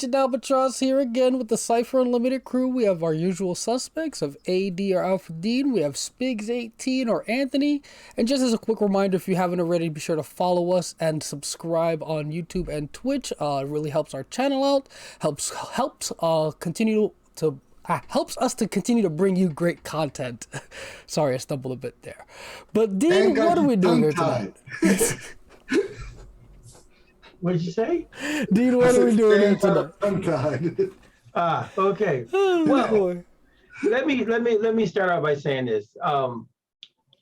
Agent Albatross here again with the Cypher Unlimited crew. We have our usual suspects of AD or Alpha Dean. We have Spigs18 or Anthony. And just as a quick reminder, if you haven't already, be sure to follow us and subscribe on YouTube and Twitch. It really helps our channel out. Helps us to continue to bring you great content. Sorry, I stumbled a bit there. But Dean, what are we doing here tonight? What did you say? Dean, what are we doing here tonight? Okay. Oh, well, boy. let me start out by saying this.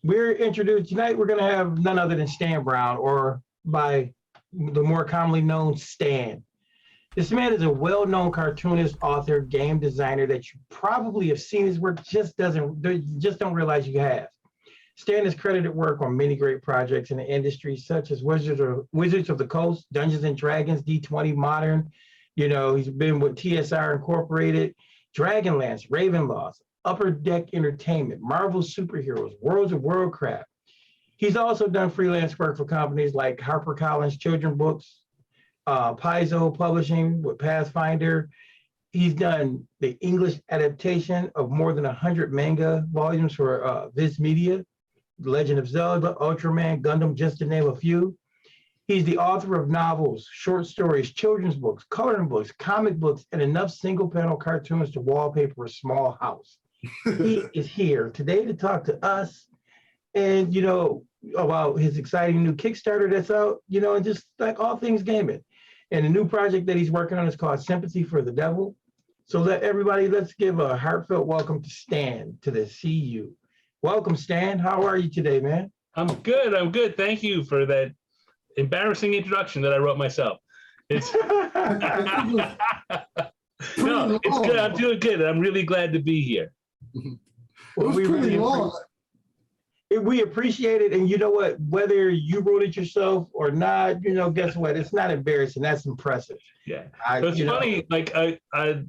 We're introduced tonight. We're going to have none other than Stan Brown, or by the more commonly known Stan. This man is a well-known cartoonist, author, game designer that you probably have seen his work, just don't realize you have. Stan has credited work on many great projects in the industry, such as Wizards of the Coast, Dungeons and Dragons, D20 Modern. You know, he's been with TSR Incorporated, Dragonlance, Ravenloft, Upper Deck Entertainment, Marvel Superheroes, Worlds of Worldcraft. He's also done freelance work for companies like HarperCollins Children Books, Paizo Publishing with Pathfinder. He's done the English adaptation of more than 100 manga volumes for Viz Media, Legend of Zelda, Ultraman, Gundam, just to name a few. He's the author of novels, short stories, children's books, coloring books, comic books, and enough single-panel cartoons to wallpaper a small house. He is here today to talk to us and, you know, about his exciting new Kickstarter that's out, you know, and just like all things gaming. And the new project that he's working on is called Sympathy for the Devil. So let's give a heartfelt welcome to Stan to the CU. Welcome, Stan. How are you today, man? I'm good. Thank you for that embarrassing introduction that I wrote myself. It's no, it's good. I'm doing good. I'm really glad to be here. Well, we appreciate it. And you know what? Whether you wrote it yourself or not, you know, guess what? It's not embarrassing. That's impressive. Yeah. It's funny, like a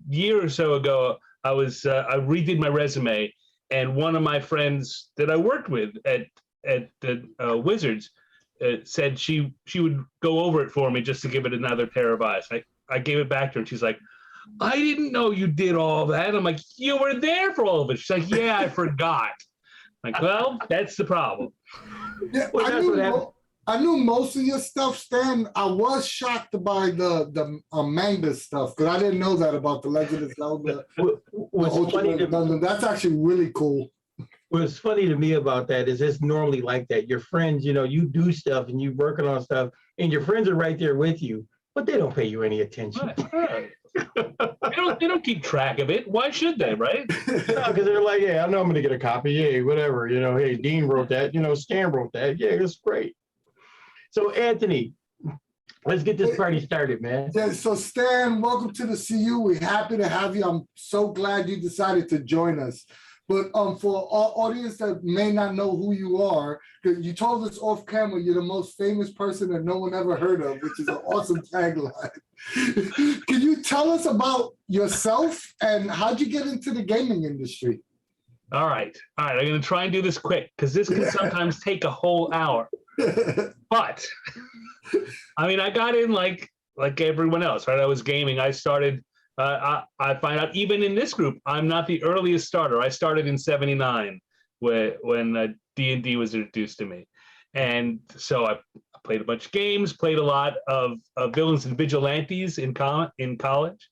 year or so ago, I redid my resume, and one of my friends that I worked with at the Wizards said she would go over it for me just to give it another pair of eyes. I gave it back to her, and she's like, I didn't know you did all that. I'm like, you were there for all of it. She's like, yeah, I forgot. Like, well, that's the problem. Yeah, I knew most of your stuff, Stan. I was shocked by the manga stuff because I didn't know that about the Legend of Zelda. That's actually really cool. What's funny to me about that is it's normally like that. Your friends, you know, you do stuff and you're working on stuff, and your friends are right there with you, but they don't pay you any attention. Right. They don't keep track of it. Why should they, right? No, because they're like, yeah, I know I'm going to get a copy. Yeah, whatever. You know, hey, Dean wrote that. You know, Stan wrote that. Yeah, it's great. So, Anthony, let's get this party started, man. Yeah, so, Stan, welcome to the CU. We're happy to have you. I'm so glad you decided to join us. But for our audience that may not know who you are, because you told us off camera you're the most famous person that no one ever heard of, which is an awesome tagline. Can you tell us about yourself and how'd you get into the gaming industry? All right. I'm going to try and do this quick because this can sometimes take a whole hour. But, I mean, I got in like everyone else, right? I was gaming. I started... I find out even in this group, I'm not the earliest starter. I started in '79 when D&D was introduced to me. And so I played a bunch of games, played a lot of villains and vigilantes in college.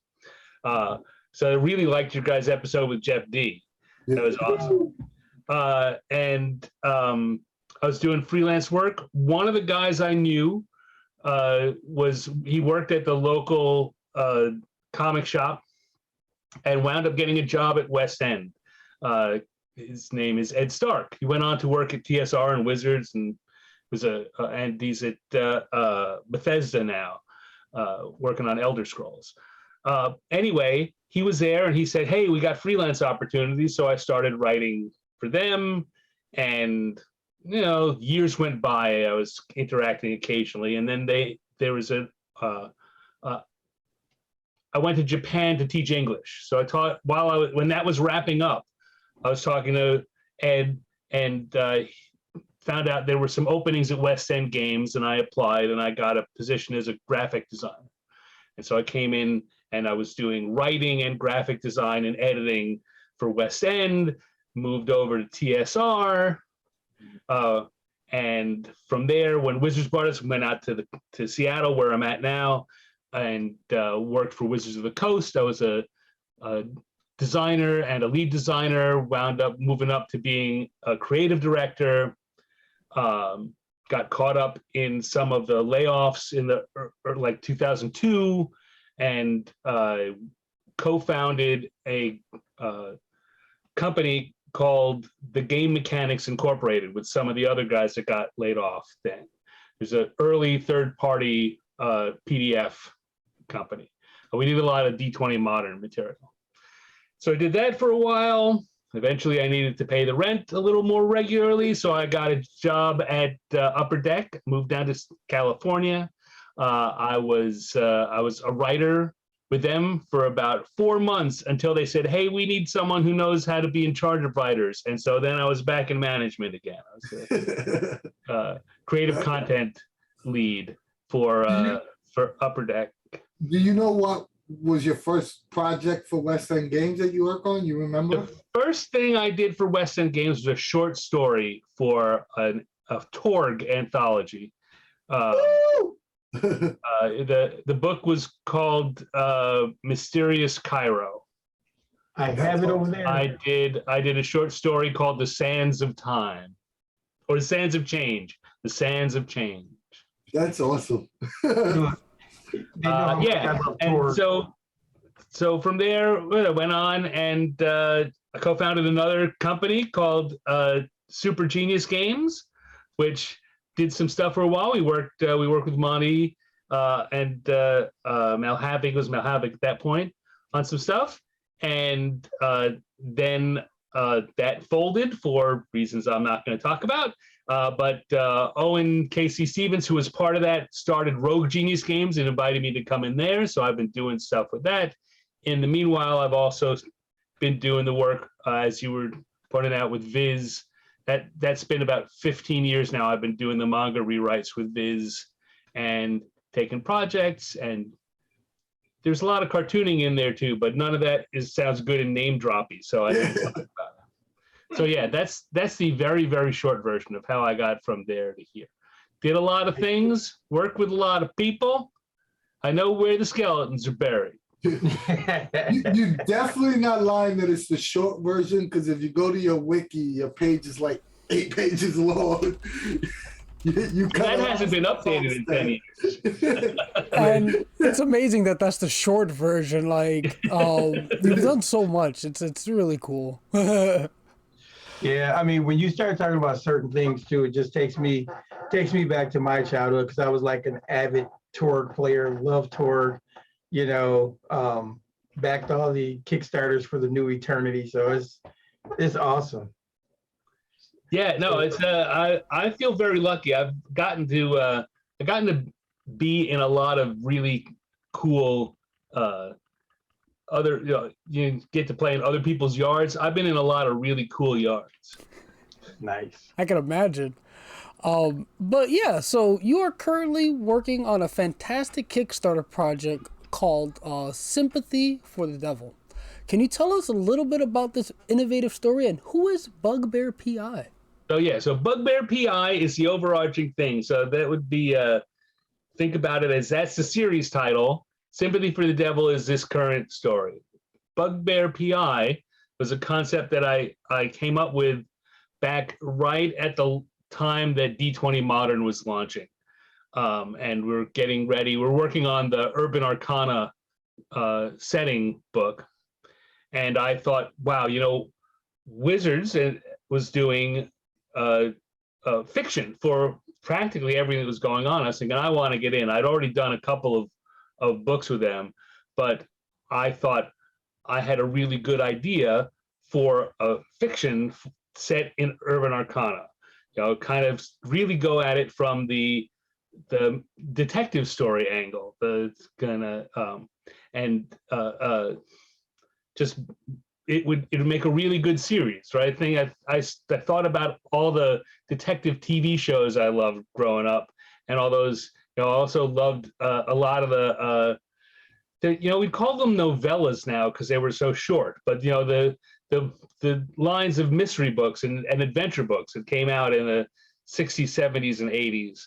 So I really liked your guys' episode with Jeff D. That was awesome. And I was doing freelance work. One of the guys I knew he worked at the local comic shop and wound up getting a job at Westend. His name is Ed Stark. He went on to work at TSR and Wizards, and and he's at Bethesda now, working on Elder Scrolls. Anyway, he was there and he said, hey, we got freelance opportunities. So I started writing for them, and you know, years went by. I was interacting occasionally, and then there was I went to Japan to teach English. So I taught when that was wrapping up, I was talking to Ed and found out there were some openings at Westend Games, and I applied and I got a position as a graphic designer. And so I came in and I was doing writing and graphic design and editing for Westend. Moved over to TSR, and from there, when Wizards brought us, went out to Seattle, where I'm at now, and worked for Wizards of the Coast. I was a designer and a lead designer, wound up moving up to being a creative director, got caught up in some of the layoffs in the like 2002, and co-founded a company called the Game Mechanics Incorporated with some of the other guys that got laid off then. There's an early third-party PDF company. We did a lot of D20 modern material. So I did that for a while. Eventually, I needed to pay the rent a little more regularly, so I got a job at Upper Deck, moved down to California. I was a writer with them for about 4 months until they said, hey, we need someone who knows how to be in charge of writers. And so then I was back in management again. I was a creative content lead for Upper Deck. Do you know what was your first project for Westend Games that you work on? You remember? The first thing I did for Westend Games was a short story for a Torg anthology. The book was called Mysterious Cairo. I have it over there. I did a short story called The Sands of Time, or The Sands of Change. The Sands of Change. That's awesome. Yeah, and so from there I went on and I co-founded another company called Super Genius Games, which did some stuff for a while. We worked with Monty and Malhavik was Malhavik at that point on some stuff, and then that folded for reasons I'm not going to talk about. But Owen Casey Stevens, who was part of that, started Rogue Genius Games and invited me to come in there. So I've been doing stuff with that. In the meanwhile, I've also been doing the work, as you were pointing out, with Viz. That's been about 15 years now. I've been doing the manga rewrites with Viz and taking projects. And there's a lot of cartooning in there too, but none of that sounds good and name droppy. So I didn't talk about it. So yeah, that's the very, very short version of how I got from there to here. Did a lot of things, worked with a lot of people. I know where the skeletons are buried. You're definitely not lying that it's the short version, because if you go to your wiki, your page is like 8 pages long. That hasn't been updated in 10 years. And it's amazing that that's the short version. Like, you've done so much. It's really cool. Yeah, I mean, when you start talking about certain things too, it just takes me back to my childhood, because I was like an avid Torg player, loved Torg, you know, backed all the Kickstarters for the New Eternity. So it's awesome. Yeah, no, it's I feel very lucky. I've gotten to be in a lot of really cool other, you get to play in other people's yards. I've been in a lot of really cool yards. Nice. I can imagine. But yeah, so you are currently working on a fantastic Kickstarter project called Sympathy for the Devil. Can you tell us a little bit about this innovative story, and who is Bugbear P.I? So Bugbear P.I is the overarching thing. So that would be, think about it as that's the series title. Sympathy for the Devil is this current story. Bugbear P.I was a concept that I came up with back right at the time that D20 Modern was launching. And we're getting ready. We're working on the Urban Arcana setting book. And I thought, wow, Wizards was doing fiction for practically everything that was going on. I was thinking, I want to get in. I'd already done a couple of books with them, but I thought I had a really good idea for a fiction set in Urban Arcana. Kind of really go at it from the detective story angle. Just it would make a really good series, right? I thought about all the detective TV shows I loved growing up, and all those. I also loved a lot of we'd call them novellas now because they were so short. But the lines of mystery books and adventure books that came out in the 60s, 70s, and 80s.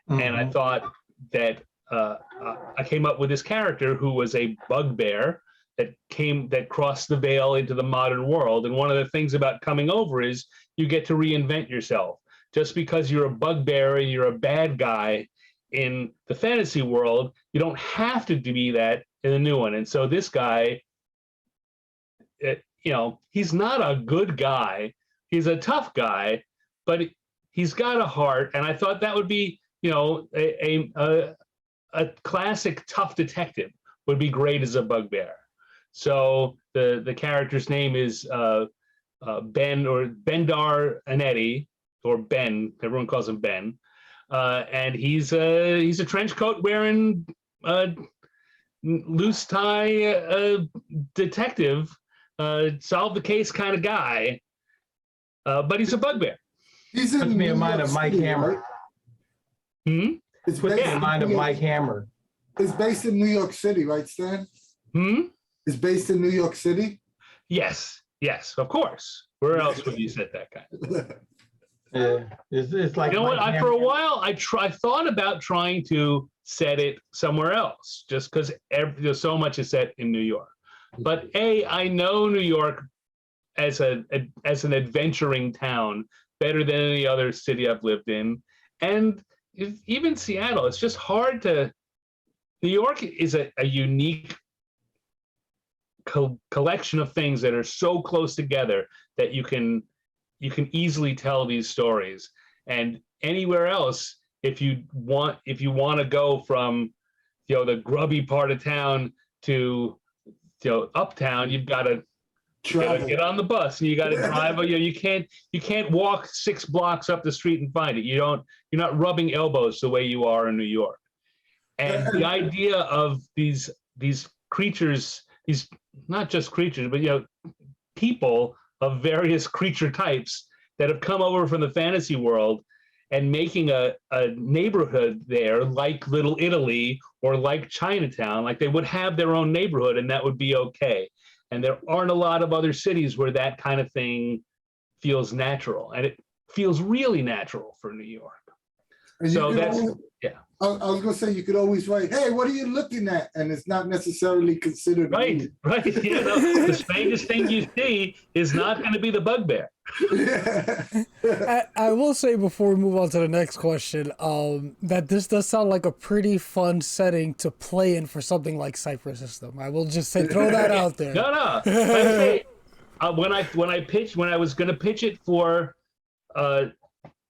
And I thought that I came up with this character who was a bugbear that crossed the veil into the modern world. And one of the things about coming over is you get to reinvent yourself. Just because you're a bugbear and you're a bad guy in the fantasy world, you don't have to be that in the new one. And so this guy, he's not a good guy. He's a tough guy, but he's got a heart. And I thought that would be, a classic tough detective would be great as a bugbear. So the character's name is Ben, or Bendar Anetti, or Ben. Everyone calls him Ben, and he's a trench coat wearing, loose tie detective, solve the case kind of guy, but he's a bugbear. He's in Puts me in mind of Mike Hammer. It's Puts me in mind of Mike Hammer. It's based in New York City, right, Stan? It's based in New York City? Yes, of course. Where else would you set that guy? Yeah, it's like, what? For a while, I thought about trying to set it somewhere else, just because so much is set in New York. But I know New York as an adventuring town better than any other city I've lived in, and even Seattle. It's just hard to. New York is a unique collection of things that are so close together that you can easily tell these stories. And anywhere else, if you want to go from the grubby part of town to uptown, you've got to get on the bus and you got to drive. You can't walk 6 blocks up the street and find it. You're not rubbing elbows the way you are in New York. And the idea of these creatures, these not just creatures, but people of various creature types that have come over from the fantasy world and making a neighborhood there, like Little Italy or like Chinatown, like they would have their own neighborhood and that would be okay. And there aren't a lot of other cities where that kind of thing feels natural, and it feels really natural for New York. So that's I was going to say, you could always write, "Hey, what are you looking at?" And it's not necessarily considered right. The strangest thing you see is not going to be the bugbear. I will say before we move on to the next question, that this does sound like a pretty fun setting to play in for something like Cypher System. I will just say, throw that out there. No. When I was going to pitch it for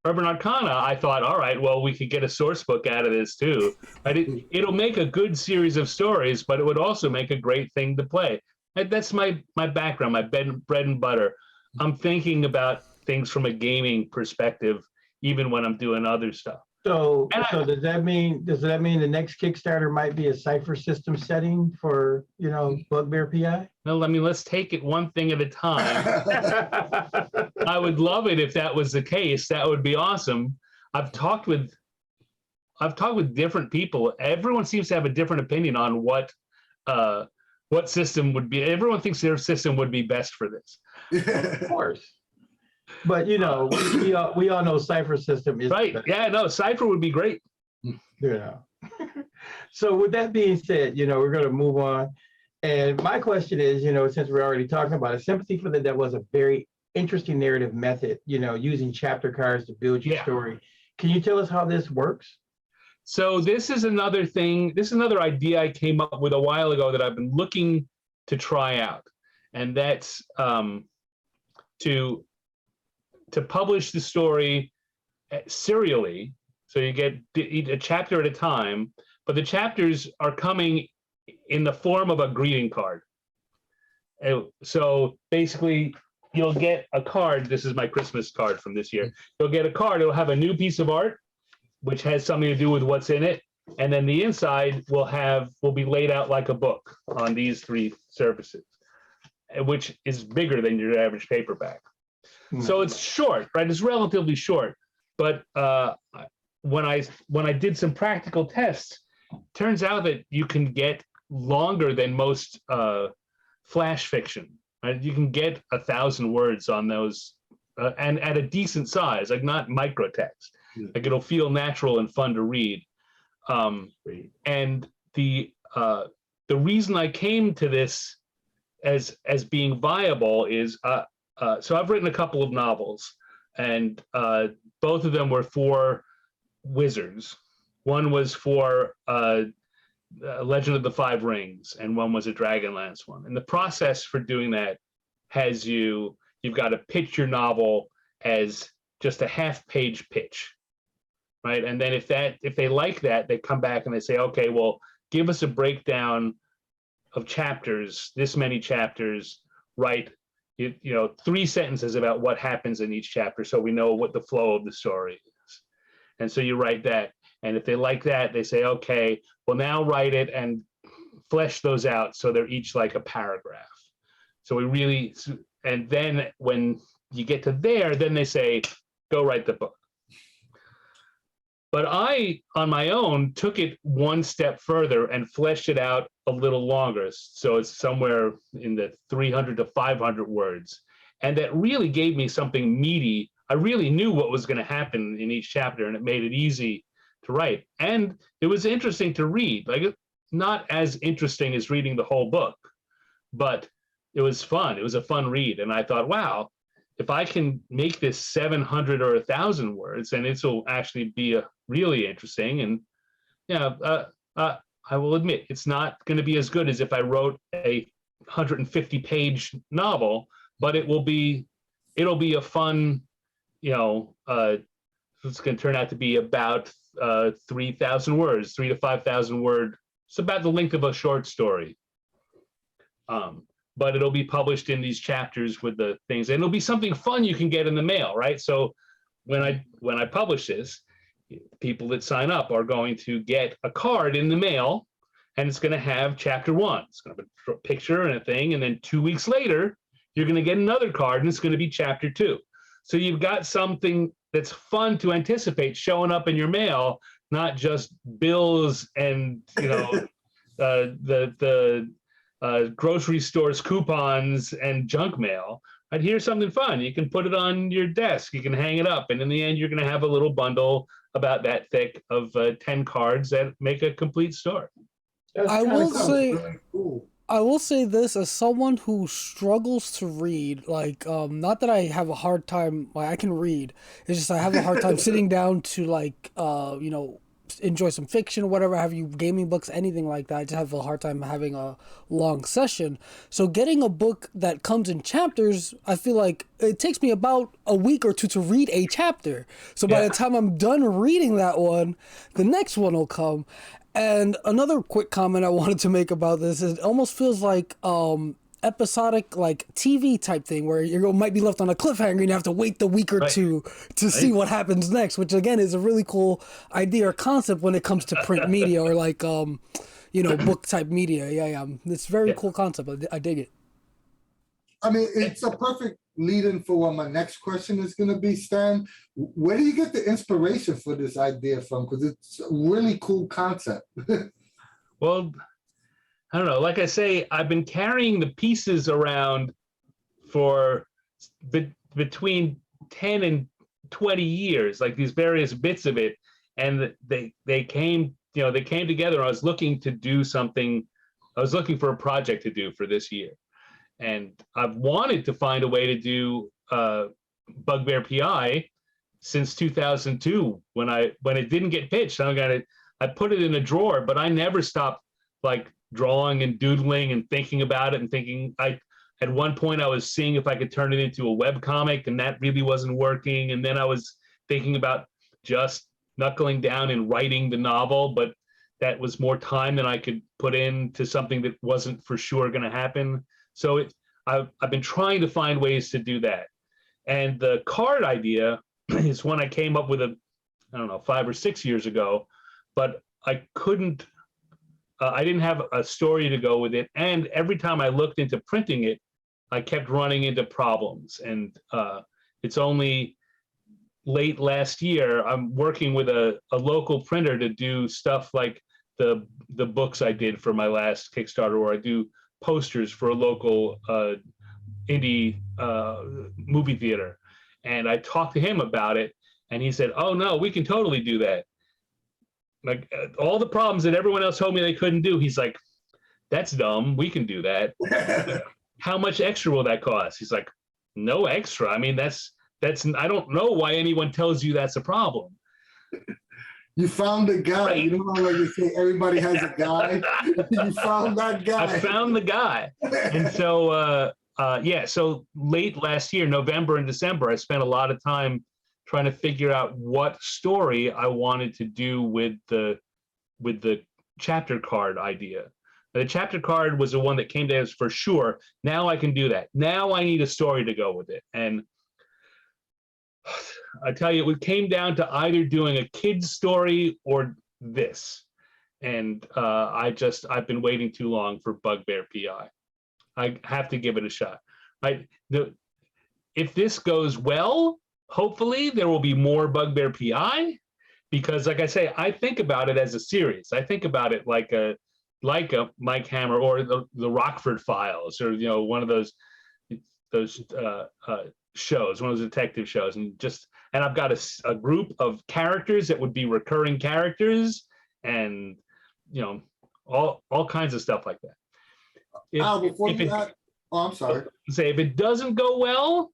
Urban Arcana, I thought, all right, well, we could get a source book out of this too. It'll make a good series of stories, but it would also make a great thing to play. That's my background, my bread and butter. I'm thinking about things from a gaming perspective, even when I'm doing other stuff. So does that mean the next Kickstarter might be a Cypher System setting for Bugbear P.I? No, let's take it one thing at a time. I would love it if that was the case. That would be awesome. I've talked with different people. Everyone seems to have a different opinion on what system would be. Everyone thinks their system would be best for this. Of course. But we all know Cypher System is right. Yeah, no, Cypher would be great. Yeah. So with that being said, we're going to move on. And my question is, since we're already talking about it, Sympathy for the Devil was a very interesting narrative method, using chapter cards to build your story. Can you tell us how this works? So this is another thing. This is another idea I came up with a while ago that I've been looking to try out, and that's to publish the story serially, so you get a chapter at a time, but the chapters are coming in the form of a greeting card. So basically, you'll get a card. This is my Christmas card from this year. You'll get a card. It'll have a new piece of art, which has something to do with what's in it, and then the inside will be laid out like a book on these 3 surfaces, which is bigger than your average paperback. So it's short, right? It's relatively short. But when I did some practical tests, turns out that you can get longer than most flash fiction. Right? You can get 1,000 words on those, and at a decent size, like not micro text. Like it'll feel natural and fun to read. And the reason I came to this as being viable is so I've written a couple of novels, and both of them were for wizards. One was for Legend of the Five Rings, and one was a Dragonlance one. And the process for doing that has you've got to pitch your novel as just a half-page pitch, right? And then if they like that, they come back and they say, okay, well, give us a breakdown of chapters, this many chapters, write 3 sentences about what happens in each chapter so we know what the flow of the story is. And so you write that. And if they like that, they say, okay, well, now write it and flesh those out so they're each like a paragraph. So and then when you get to there, then they say, go write the book. But I, on my own, took it one step further and fleshed it out a little longer. So it's somewhere in the 300 to 500 words. And that really gave me something meaty. I really knew what was going to happen in each chapter, and it made it easy to write. And it was interesting to read, like not as interesting as reading the whole book, but it was fun. It was a fun read. And I thought, wow, if I can make this 700 or 1,000 words, and it will actually be really interesting. And I will admit, it's not going to be as good as if I wrote a 150-page novel, but it'll be a fun, it's going to turn out to be about 3,000 words, 3,000 to 5,000 word. It's about the length of a short story. But it'll be published in these chapters with the things, and it'll be something fun you can get in the mail, right? So when I publish this, people that sign up are going to get a card in the mail, and it's going to have chapter 1. It's going to have a picture and a thing, and then 2 weeks later, you're going to get another card, and it's going to be chapter 2. So you've got something that's fun to anticipate showing up in your mail, not just bills and the grocery stores coupons and junk mail. Right, here's something fun. You can put it on your desk. You can hang it up, and in the end, you're going to have a little bundle about that thick of 10 cards that make a complete story. I will say this as someone who struggles to read, like, not that I have a hard time, like, I can read. It's just I have a hard time sitting down to, like, enjoy some fiction or whatever have you, gaming books, anything like that. I just have a hard time having a long session. So getting a book that comes in chapters, I feel like it takes me about a week or two to read a chapter. So by the time I'm done reading that one, the next one will come. And another quick comment I wanted to make about this is it almost feels like episodic, like TV type thing where you might be left on a cliffhanger and you have to wait the week or two to see what happens next, which again is a really cool idea or concept when it comes to print media or like book type media. It's a very cool concept. I dig it. I mean, it's a perfect lead-in for what my next question is going to be, Stan. Where do you get the inspiration for this idea from? Because it's a really cool concept. Well, I don't know. Like I say, I've been carrying the pieces around for between 10 and 20 years, like these various bits of it, and they came together. I was looking to do something. I was looking for a project to do for this year, and I've wanted to find a way to do Bugbear P.I. since 2002 when it didn't get pitched. I put it in a drawer, but I never stopped like drawing and doodling and thinking about it and thinking. At one point I was seeing if I could turn it into a web comic, and that really wasn't working. And then I was thinking about just knuckling down and writing the novel, but that was more time than I could put into something that wasn't for sure going to happen. So I've been trying to find ways to do that. And the card idea is one I came up with 5 or 6 years ago, but I couldn't. I didn't have a story to go with it, and every time I looked into printing it, I kept running into problems. And it's only late last year, I'm working with a local printer to do stuff like the books I did for my last Kickstarter, where I do posters for a local indie movie theater. And I talked to him about it, and he said, "Oh no, we can totally do that. Like all the problems that everyone else told me they couldn't do." He's like, "That's dumb. We can do that." How much extra will that cost? He's like, "No extra. I mean, that's I don't know why anyone tells you that's a problem." You found a guy. Right. You know how like you say everybody has a guy? You found that guy. I found the guy. And so so late last year, November and December, I spent a lot of time trying to figure out what story I wanted to do with the chapter card idea. The chapter card was the one that came to us for sure. Now I can do that. Now I need a story to go with it. And I tell you, it came down to either doing a kid's story or this. And I've been waiting too long for Bugbear P.I. I have to give it a shot. If this goes well, hopefully there will be more Bugbear P.I. because, like I say, I think about it as a series. I think about it like a Mike Hammer or the Rockford Files, or one of those shows, one of those detective shows, and I've got a group of characters that would be recurring characters, and all kinds of stuff like that. I'm sorry. Say if it doesn't go well,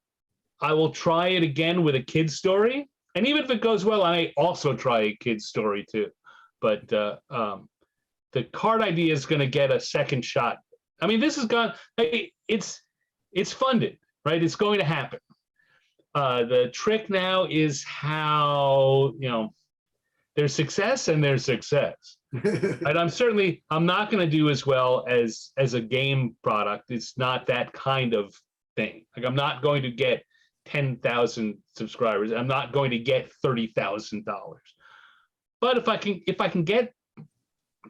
I will try it again with a kid's story, and even if it goes well, I may also try a kid's story too. But the card idea is going to get a second shot. I mean, this has gone. It's funded, right? It's going to happen. The trick now is how there's success and there's success. And I'm not going to do as well as a game product. It's not that kind of thing. Like, I'm not going to get 10,000 subscribers. I'm not going to get $30,000. But if I can get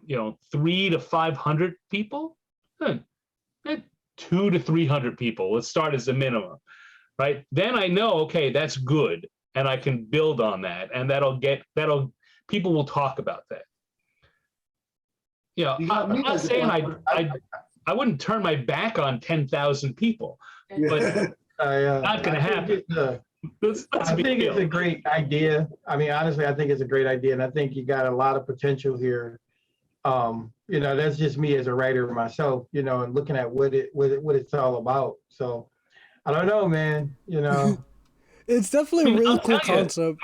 300 to 500 people, 200 to 300 people. Let's start as the minimum, right? Then I know, okay, that's good, and I can build on that, and people will talk about that. I'm not saying I wouldn't turn my back on 10,000 people, but not going to happen. I think it's a great idea. I mean, honestly, I think it's a great idea, and I think you got a lot of potential here. That's just me as a writer myself, and looking at what it's all about. So I don't know, man. It's definitely a really cool concept.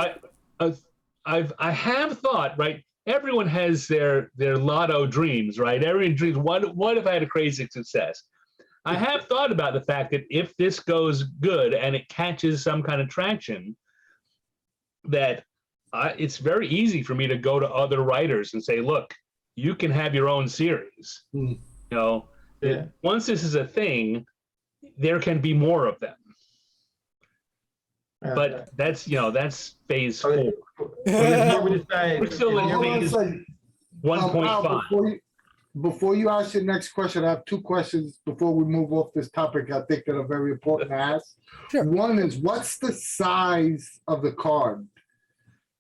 I have thought, right? Everyone has their lotto dreams, right? Everyone dreams, what if I had a crazy success? I have thought about the fact that if this goes good and it catches some kind of traction, that it's very easy for me to go to other writers and say, look, you can have your own series. Once this is a thing, there can be more of them. But that's phase 4. We're still in phase 1.5. Before you ask your next question, I have 2 questions before we move off this topic. I think that are very important to ask. Sure. One is, what's the size of the card?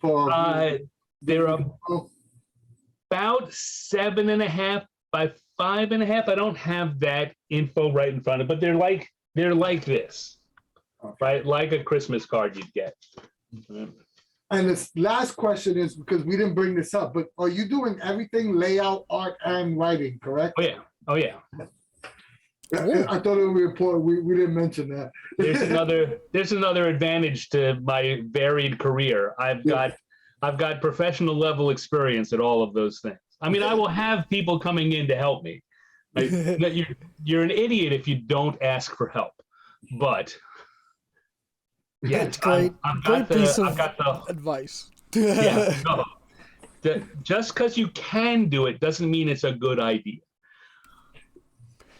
They're about 7.5 by 5.5. I don't have that info right in front of me, but they're like this, okay. Right? Like a Christmas card you'd get. And this last question is, because we didn't bring this up, but are you doing everything, layout, art, and writing, correct? Oh yeah. I thought it would be important. We didn't mention that. There's another advantage to my varied career. I've got professional level experience at all of those things. I mean, I will have people coming in to help me. You're an idiot if you don't ask for help. But yeah, that's great. Great piece of advice. Just because you can do it doesn't mean it's a good idea.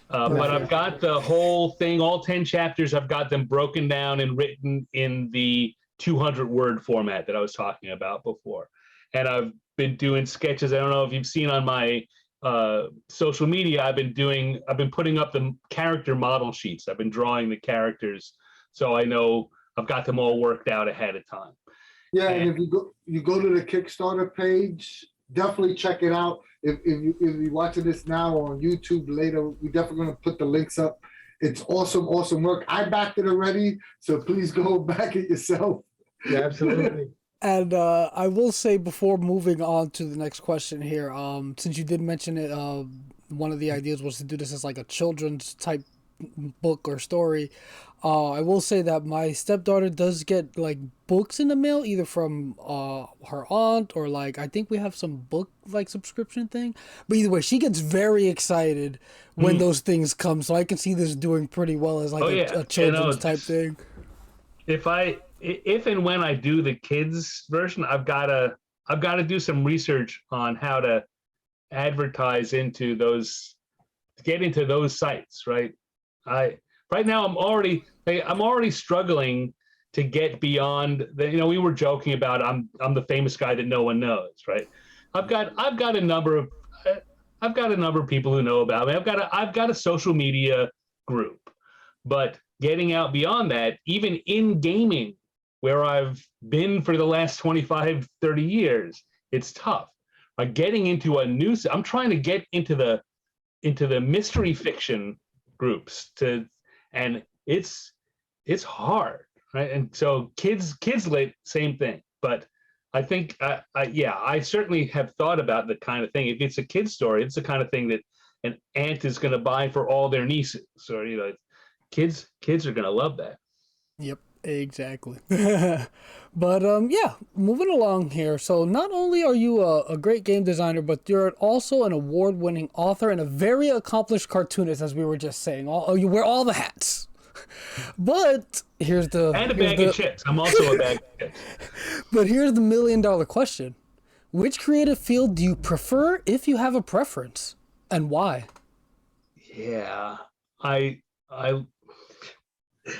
But I've got the whole thing, all 10 chapters, I've got them broken down and written in the 200-word format that I was talking about before. And I've been doing sketches. I don't know if you've seen on my social media, I've been putting up the character model sheets. I've been drawing the characters, so I know I've got them all worked out ahead of time. Yeah, and if you go to the Kickstarter page, definitely check it out. If you're watching this now on YouTube later, we're definitely going to put the links up. It's awesome, awesome work. I backed it already, so please go back it yourself. Yeah, absolutely. And I will say before moving on to the next question here, since you did mention it, one of the ideas was to do this as like a children's type book or story. I will say that my stepdaughter does get like books in the mail, either from her aunt or like I think we have some book like subscription thing. But either way, she gets very excited when those things come. So I can see this doing pretty well as like a children's type thing. If and when I do the kids version, I've got to do some research on how to advertise into those, get into those sites, right? Right now I'm already struggling to get beyond the, we were joking about I'm the famous guy that no one knows, right? I've got a number of people who know about me. I've got a social media group, but getting out beyond that, even in gaming, where I've been for the last 25, 30 years, it's tough. Like getting into I'm trying to get into the mystery fiction groups and it's hard, right? And so kids lit, same thing. But I think I certainly have thought about the kind of thing. If it's a kid's story, it's the kind of thing that an aunt is going to buy for all their nieces, or kids are going to love that. Yep, exactly. But yeah, moving along here. So not only are you a great game designer, but you're also an award-winning author and a very accomplished cartoonist, as we were just saying. You wear all the hats. But here's the... And a bag of chips. I'm also a bag of chips. But here's the million-dollar question. Which creative field do you prefer if you have a preference? And why? Yeah,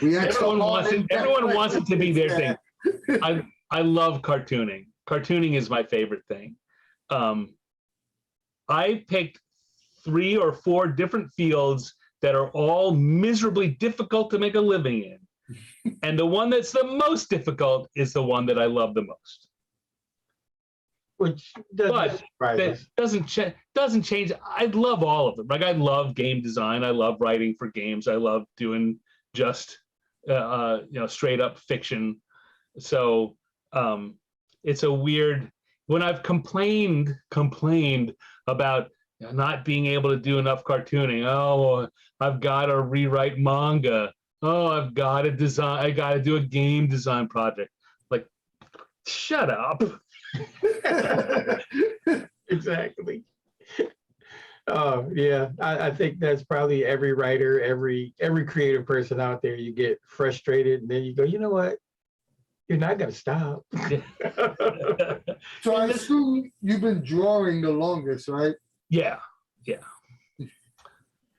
Everyone wants it to be their thing. I love cartooning. Cartooning is my favorite thing. I picked 3 or 4 different fields that are all miserably difficult to make a living in. And the one that's the most difficult is the one that I love the most. Which doesn't change. I love all of them. Like I love game design. I love writing for games. I love doing just straight up fiction. So it's a weird, when I've complained about not being able to do enough cartooning. Oh, I've got to rewrite manga. Oh, I got to do a game design project. Like, shut up. Exactly. Oh yeah, I think that's probably every writer, every creative person out there. You get frustrated, and then you go, you know what? You're not gonna stop. So I assume you've been drawing the longest, right? Yeah.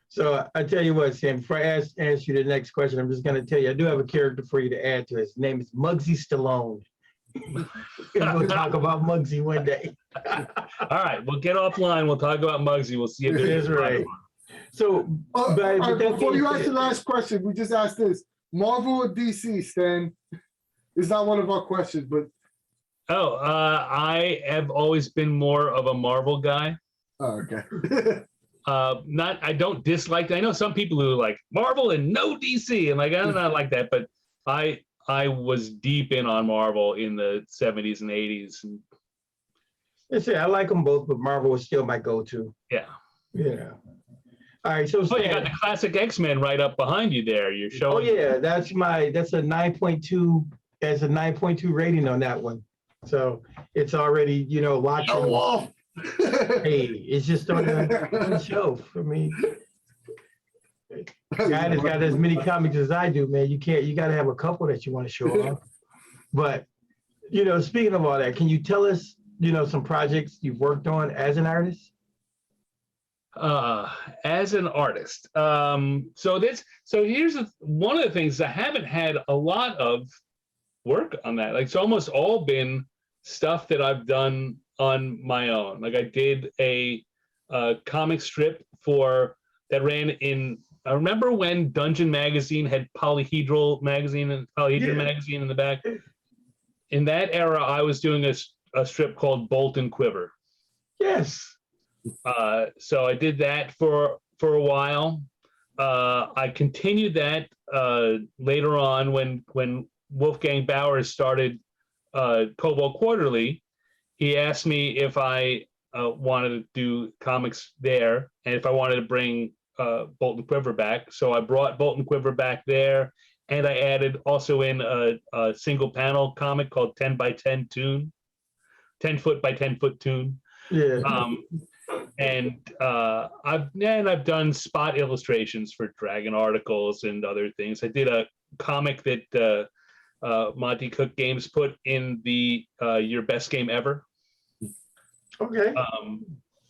So I tell you what, Sam, before I ask you the next question, I'm just gonna tell you, I do have a character for you to add to it. His name is Muggsy Stallone. We'll talk about Muggsy one day. All right, we'll get offline. We'll talk about Muggsy. We'll see if there's right. So, before you ask the last question, we just asked this: Marvel or DC, Stan? It's not one of our questions, but I have always been more of a Marvel guy. Oh, okay. I don't dislike. I know some people who like Marvel and no DC, and like I'm not like that, but I was deep in on Marvel in the 70s and 80s. And I like them both, but Marvel was still my go-to. Yeah. All right, so you got the classic X-Men right up behind you there. You're showing. Oh yeah, that's a 9.2. There's a 9.2 rating on that one, so it's already locked. Hey, it's just on the shelf. I mean, guy that's got as many comics as I do, man. You got to have a couple that you want to show off. But speaking of all that, can you tell us some projects you've worked on as an artist? As an artist, so here's one of the things. I haven't had a lot of work on that. Like it's almost all been stuff that I've done on my own. Like I did a comic strip that ran in. I remember when Dungeon Magazine had Polyhedron magazine in the back. In that era, I was doing a strip called Bolt and Quiver, Yes. So I did that for a while. I continued that later on when Wolfgang Bauer started Cobalt Quarterly. He asked me if I wanted to do comics there and if I wanted to bring Bolt and Quiver back. So I brought Bolt and Quiver back there, and I added also in a single panel comic called 10 by 10 Toon, 10 foot by 10 foot Toon. Yeah. I've done spot illustrations for Dragon articles and other things. I did a comic that Monty Cook Games put in the Your Best Game Ever. Okay.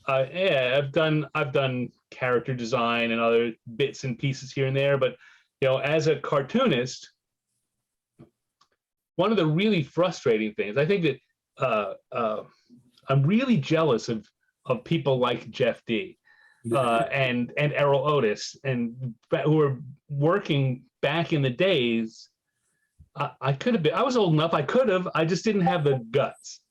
I've done character design and other bits and pieces here and there, but as a cartoonist, one of the really frustrating things, I think that I'm really jealous of people like Jeff D. And Errol Otis, and who were working back in the days. I was old enough. I just didn't have the guts.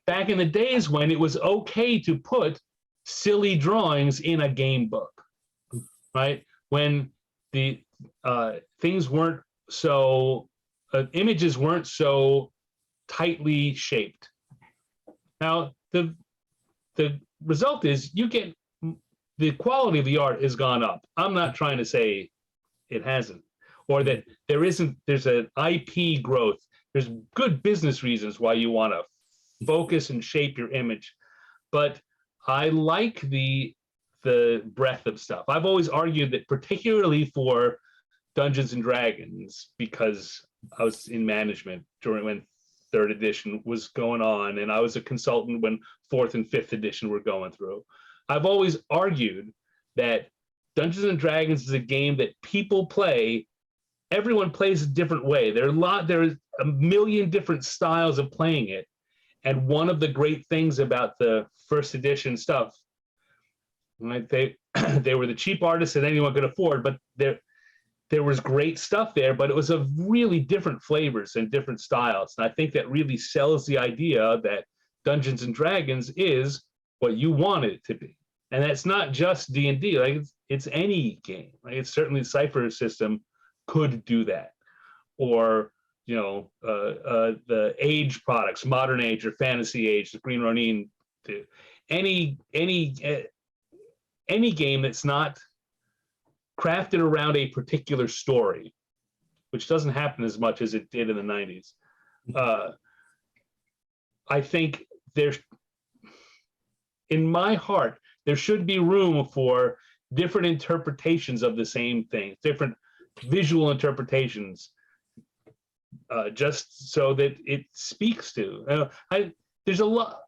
Back in the days when it was okay to put silly drawings in a game book, right? When the things weren't so, images weren't so tightly shaped. Now, the result is the quality of the art has gone up. I'm not trying to say it hasn't, or that there's an IP growth. There's good business reasons why you want to focus and shape your image. But I like the breadth of stuff. I've always argued that, particularly for Dungeons and Dragons, because I was in management during when Third Edition was going on, and I was a consultant when Fourth and Fifth Edition were going through. I've always argued that Dungeons and Dragons is a game that people play. Everyone plays a different way. There's a million different styles of playing it. And one of the great things about the first edition stuff, right, they were the cheap artists that anyone could afford, but there was great stuff there, but it was of really different flavors and different styles. And I think that really sells the idea that Dungeons and Dragons is what you want it to be. And that's not just D&D, like it's any game. Like it's certainly the Cypher system could do that. Or, the age products, Modern Age or Fantasy Age, the Green Ronin, any game that's not crafted around a particular story, which doesn't happen as much as it did in the 90s. I think in my heart, there should be room for different interpretations of the same thing, different visual interpretations, just so that it speaks to. There's a lot.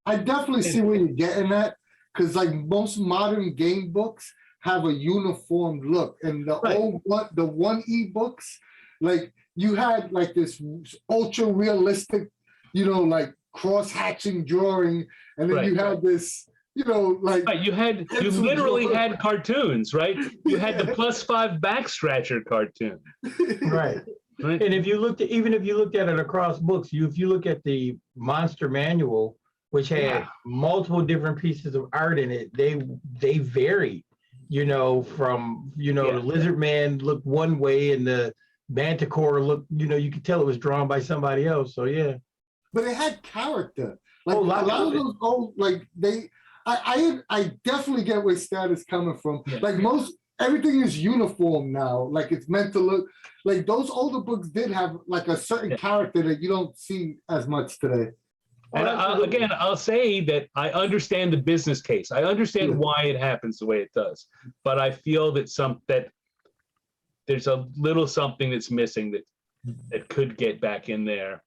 I definitely see where you're getting at, because like most modern game books have a uniform look, and the old one, the 1E books, like you had like this ultra realistic, like cross hatching drawing, and then you had this, like you literally had cartoons, right? You had the +5 backstratcher cartoon, right? And if you looked at it across books, if you look at the Monster Manual, which had multiple different pieces of art in it, they varied. From the Lizard Man looked one way and the Manticore looked, you could tell it was drawn by somebody else. So yeah. But it had character. Like a lot of those old, like I definitely get where Stat is coming from. Yeah. Like everything is uniform now. Like it's meant to look like those older books did have like a certain character that you don't see as much today. And again, I'll say that I understand the business case. I understand why it happens the way it does, but I feel that there's a little something that's missing that could get back in there.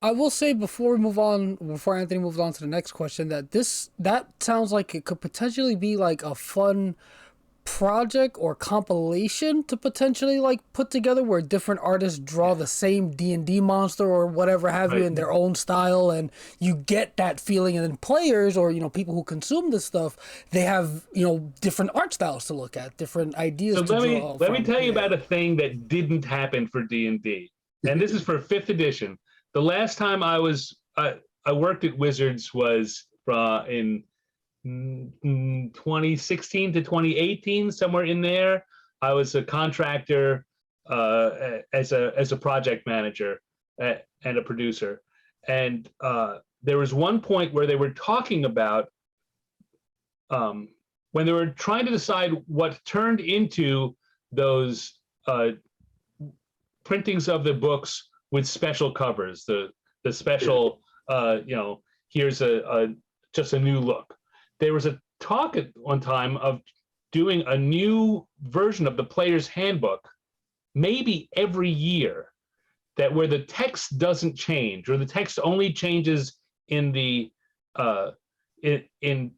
I will say before Anthony moves on to the next question, that sounds like it could potentially be like a fun project or compilation to potentially like put together, where different artists draw the same D&D monster or whatever have you in their own style, and you get that feeling, and then players or people who consume this stuff, they have different art styles to look at, different ideas. So let me tell you about a thing that didn't happen for D&D, and this is for 5th edition. The last time I was I worked at Wizards was in 2016 to 2018, somewhere in there. I was a contractor as a project manager and a producer. And there was one point where they were talking about when they were trying to decide what turned into those printings of the books with special covers, the special, here's just a new look. There was a talk at one time of doing a new version of the player's handbook, maybe every year, that where the text doesn't change, or the text only changes in the in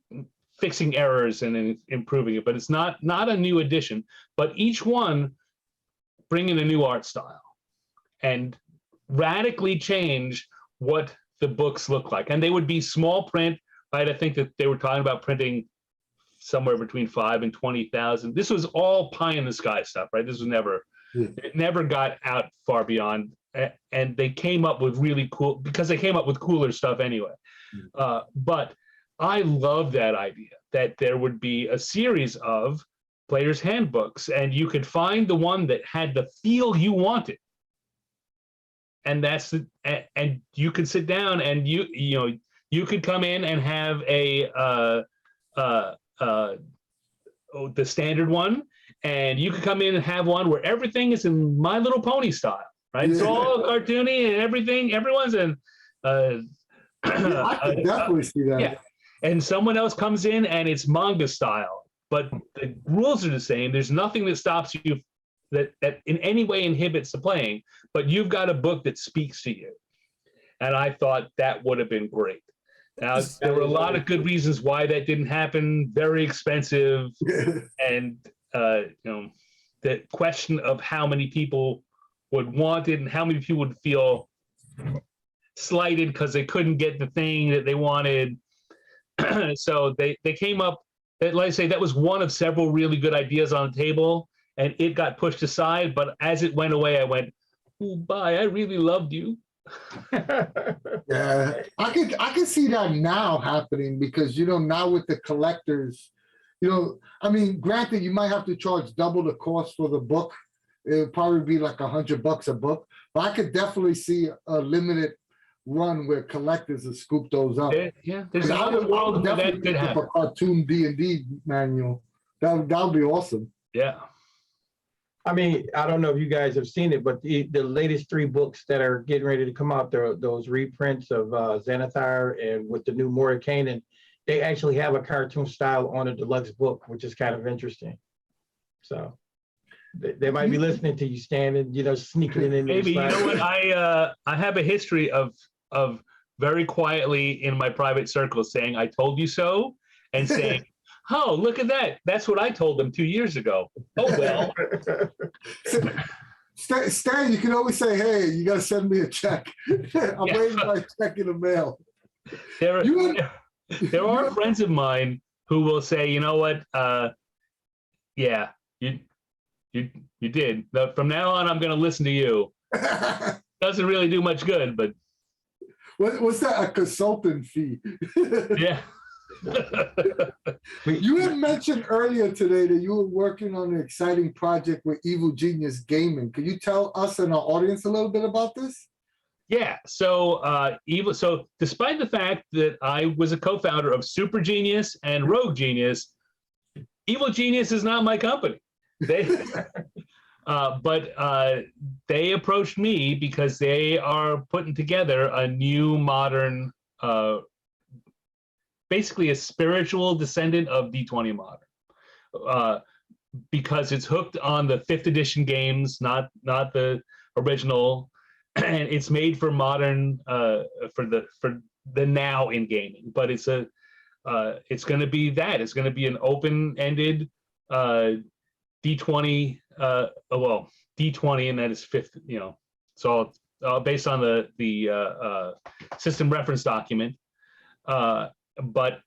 fixing errors and in improving it, but it's not a new edition, but each one bring in a new art style and radically change what the books look like. And they would be small print, right? I think that they were talking about printing somewhere between 5 and 20,000. This was all pie in the sky stuff, right? This was never, it never got out far beyond, and they came up with really cool, because they came up with cooler stuff anyway. But I love that idea, that there would be a series of players' handbooks, and you could find the one that had the feel you wanted. And that's the, and you could sit down and you could come in and have the standard one, and you could come in and have one where everything is in My Little Pony style, right? It's all cartoony and everything. Everyone's in. I could definitely see that. Yeah, and someone else comes in and it's manga style, but the rules are the same. There's nothing that stops you that in any way inhibits the playing, but you've got a book that speaks to you. And I thought that would have been great. Now, there were a lot of good reasons why that didn't happen. Very expensive, and the question of how many people would want it and how many people would feel slighted because they couldn't get the thing that they wanted. So they came up, like I say, that was one of several really good ideas on the table, and it got pushed aside. But as it went away, I went, "Oh, bye! I really loved you." Yeah, I can see that now happening, because now with the collectors, I mean, granted, you might have to charge double the cost for the book. It'll probably be like $100 a book, but I could definitely see a limited run where collectors will scoop those up. Yeah, there's another world where that could happen. A cartoon D&D manual. That would be awesome. Yeah. I mean, I don't know if you guys have seen it, but the latest 3 books that are getting ready to come out, those reprints of Xanathar and with the new Mordenkainen, they actually have a cartoon style on a deluxe book, which is kind of interesting. So they might be listening to you, standing, sneaking it in. Maybe, you know what? I have a history of very quietly in my private circle saying, "I told you so," and saying, "Oh, look at that. That's what I told them 2 years ago." Oh, well. Stan, you can always say, "Hey, you got to send me a check." I'm waiting for my check in the mail. There are friends of mine who will say, "You know what? Yeah, you did. From now on, I'm going to listen to you." Doesn't really do much good, but what's that? A consultant fee? Yeah. You had mentioned earlier today that you were working on an exciting project with Evil Genius Gaming. Could you tell us and our audience a little bit about this? Yeah. So so despite the fact that I was a co-founder of Super Genius and Rogue Genius, Evil Genius is not my company. But they approached me because they are putting together a new modern, basically a spiritual descendant of D20 Modern, because it's hooked on the 5th edition games, not the original, and it's made for modern, for the now in gaming. But it's going to be that. It's going to be an open-ended D20, D20, and that is 5th. It's all based on the system reference document. But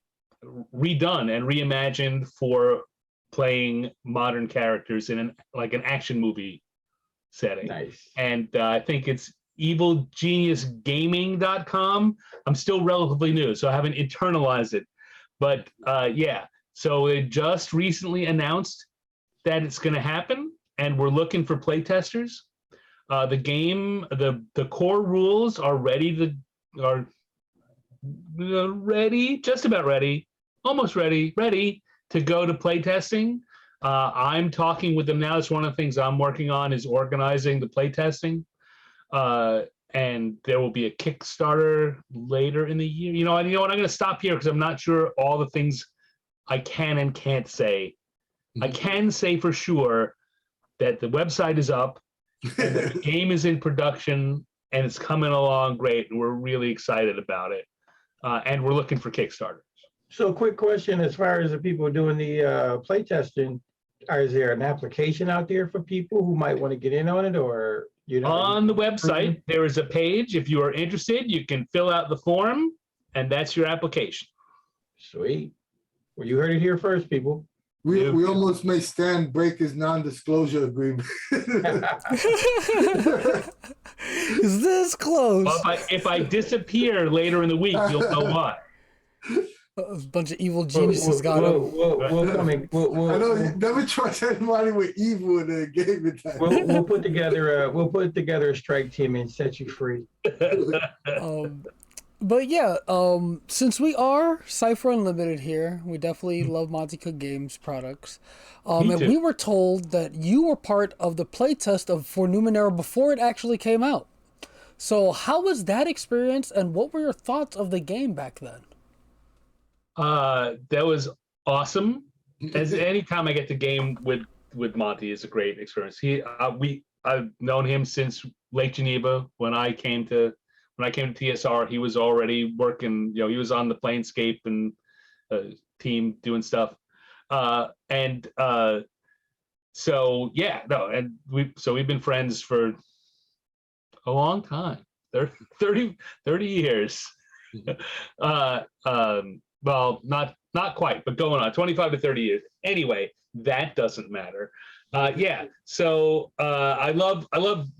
redone and reimagined for playing modern characters in an action movie setting. Nice. And I think it's evilgeniusgaming.com. I'm still relatively new, so I haven't internalized it. But yeah, so it just recently announced that it's going to happen, and we're looking for playtesters. The game, the core rules are ready, just about ready, almost ready to go to playtesting. I'm talking with them now. It's one of the things I'm working on is organizing the playtesting. And there will be a Kickstarter later in the year. You know what? I'm going to stop here because I'm not sure all the things I can and can't say. I can say for sure that the website is up and that the game is in production and it's coming along great. And we're really excited about it. And we're looking for Kickstarters. So quick question, as far as the people doing the play testing, is there an application out there for people who might want to get in on it, or on the website, there is a page. If you are interested, you can fill out the form and that's your application. Sweet. Well, you heard it here first, people. We almost made Stan break his non-disclosure agreement. Is this close? Well, if I disappear later in the week, you'll know why. A bunch of evil geniuses got him. We'll come in. I know you never trust anybody with evil in a game with that. We'll put together a strike team and set you free. But yeah, since we are Cypher Unlimited here, we definitely love Monty Cook Games products. And we were told that you were part of the playtest for Numenera before it actually came out. So how was that experience, and what were your thoughts of the game back then? That was awesome. As anytime I get to game with Monty is a great experience. I've known him since Lake Geneva when I came to TSR. He was already working, he was on the Planescape and team doing stuff. So we've been friends for a long time, 30 years. Well, not quite, but going on 25 to 30 years. Anyway, that doesn't matter. So I love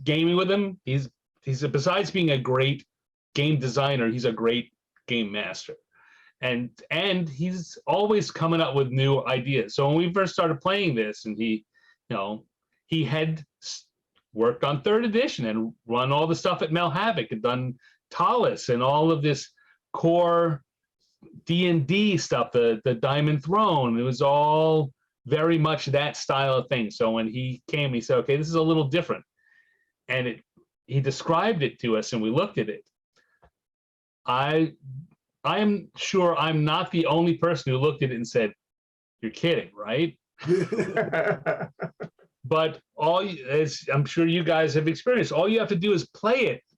gaming with him. He's besides being a great game designer, he's a great game master, and he's always coming up with new ideas. So when we first started playing this, and he had worked on Third Edition and run all the stuff at Mel Havoc and done Talus and all of this core D&D stuff, the Diamond Throne. It was all very much that style of thing. So when he came, he said, okay, this is a little different. And he described it to us and we looked at it. I am sure I'm not the only person who looked at it and said, you're kidding, right? But as I'm sure you guys have experienced, all you have to do is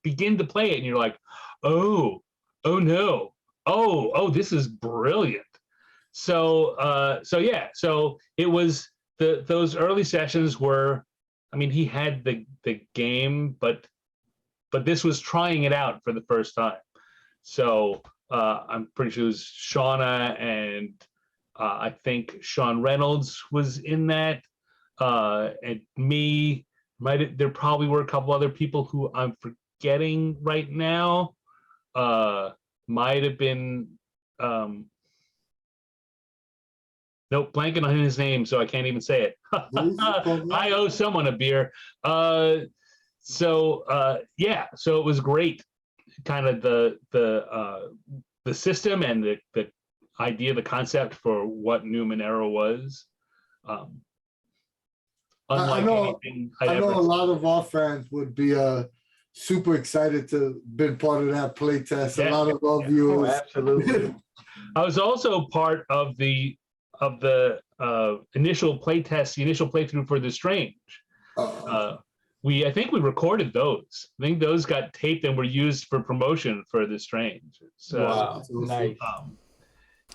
begin to play it, and you're like, oh no. Oh, this is brilliant. So it was those early sessions were, he had the game, but this was trying it out for the first time. So I'm pretty sure it was Shauna, and I think Sean Reynolds was in that, and me. There probably were a couple other people who I'm forgetting right now. Might have been nope, blanking on his name, so I can't even say it. I owe someone a beer. So it was great. Kind of the system and the idea, the concept for what Numenera was. I know a lot of our fans would be super excited to been part of that playtest. A lot of our viewers. Oh, absolutely. I was also part of the initial playtest, the initial playthrough for The Strange. I think we recorded those. I think those got taped and were used for promotion for The Strange. So, wow, nice.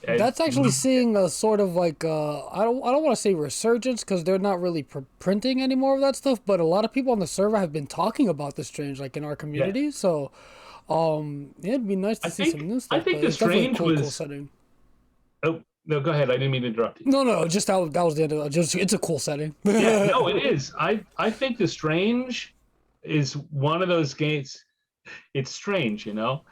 That's actually seeing a sort of like I don't want to say resurgence, because they're not really printing any more of that stuff, but a lot of people on the server have been talking about The Strange, like in our community. So it'd be nice to see some new stuff. I think The Strange cool was setting. Oh no, go ahead. I didn't mean to interrupt you. No, just that was the end of it. It's a cool setting. Yeah, no, it is. I think The Strange is one of those games. it's strange, you know.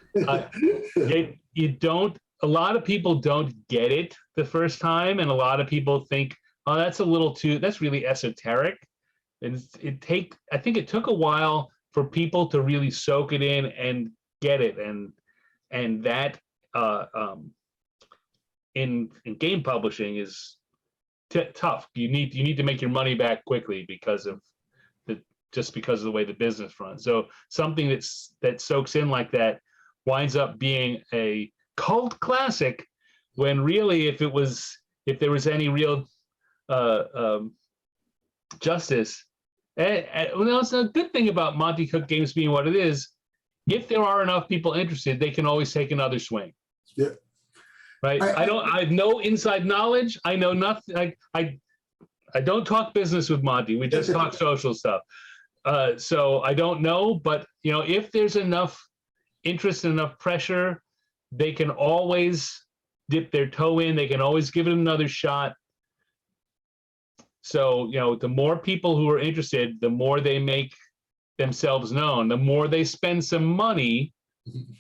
You don't. A lot of people don't get it the first time, and a lot of people think, "Oh, that's a little too. That's really esoteric." And I think it took a while for people to really soak it in and get it, and that in game publishing is tough. You need to make your money back quickly because of the way the business runs. So something that soaks in like that winds up being a cult classic, when really, if there was any real justice. Well, it's a good thing about Monty Cook Games being what it is. If there are enough people interested, they can always take another swing. Yeah. Right. I have no inside knowledge. I know nothing. I don't talk business with Monty. We just talk social stuff. So I don't know, but if there's enough interest and enough pressure, they can always dip their toe in. They can always give it another shot. So, the more people who are interested, the more they make themselves known, the more they spend some money.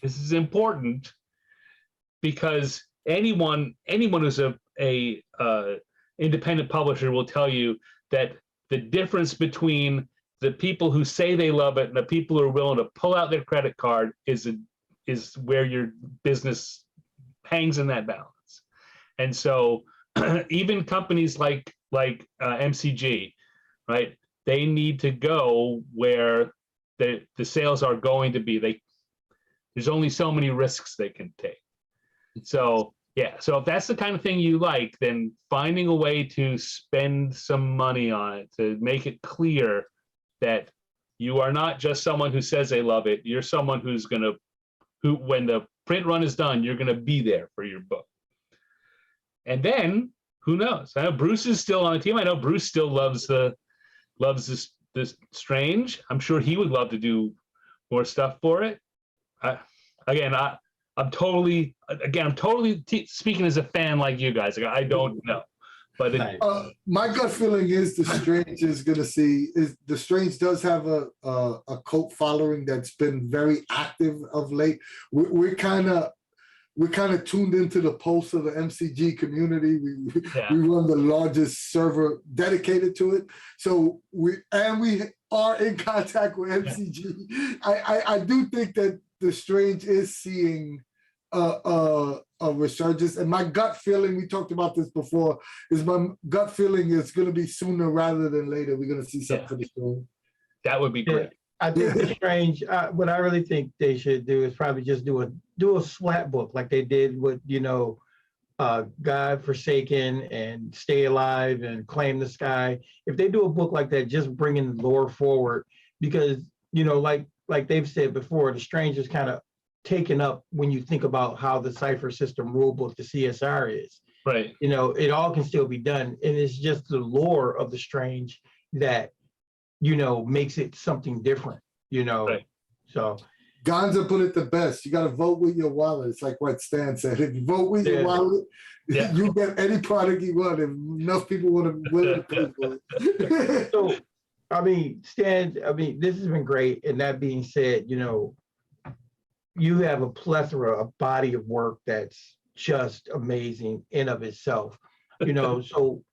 This is important because anyone who's a independent publisher will tell you that the difference between the people who say they love it and the people who are willing to pull out their credit card is where your business hangs in that balance. And so even companies like MCG, right? They need to go where the sales are going to be. There's only so many risks they can take. So yeah, so if that's the kind of thing you like, then finding a way to spend some money on it, to make it clear that you are not just someone who says they love it. You're someone who when the print run is done, you're gonna be there for your book. And then who knows? I know Bruce is still on the team. I know Bruce still loves this Strange. I'm sure he would love to do more stuff for it. I'm totally speaking as a fan like you guys. I don't know, but my gut feeling is the Strange is going to the Strange does have a cult following that's been very active of late. We're kind of tuned into the pulse of the MCG community. We run the largest server dedicated to it. So we are in contact with MCG. I do think that the Strange is seeing a resurgence. And my gut feeling, we talked about this before, is my gut feeling is going to be sooner rather than later. We're going to see something for the Strange. That would be great. I think the Strange, what I really think they should do is probably just do a slap book like they did with, God Forsaken and Stay Alive and Claim the Sky. If they do a book like that, just bringing lore forward, because, like they've said before, the Strange is kind of taken up when you think about how the Cypher System rulebook, the CSR is. Right. It all can still be done. And it's just the lore of the Strange that makes it something different, Right. So Gonza put it the best. You got to vote with your wallet. It's like what Stan said. If you vote with your wallet, you get any product you want. If enough people want to willing to pay for it. So, Stan, this has been great. And that being said, you have a plethora, a body of work that's just amazing in of itself. So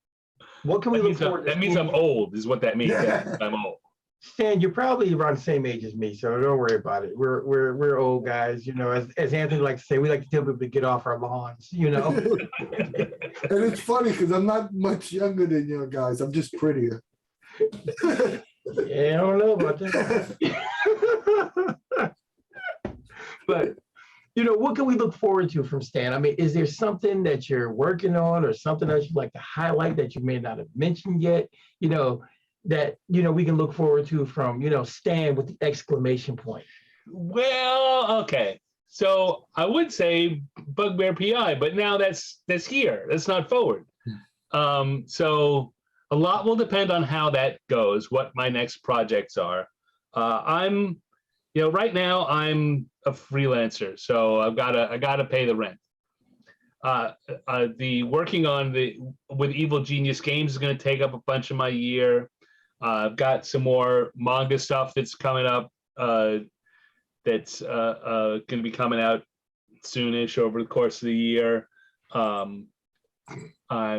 what can we look forward to? That means I'm old, is what that means. Yeah. I'm old. Stan, you're probably around the same age as me, so don't worry about it. We're old guys, as Anthony likes to say, we like to tell people to get off our lawns, And it's funny because I'm not much younger than you guys. I'm just prettier. Yeah, I don't know about that. But what can we look forward to from Stan? Is there something that you're working on or something that you'd like to highlight that you may not have mentioned yet? That we can look forward to from Stan with the exclamation point. Well, okay. So I would say Bugbear P.I, but now that's here. That's not forward. So a lot will depend on how that goes, what my next projects are. Right now I'm a freelancer, so I gotta pay the rent. The working on with Evil Genius Games is going to take up a bunch of my year. I've got some more manga stuff that's coming up that that's going to be coming out soonish over the course of the year. I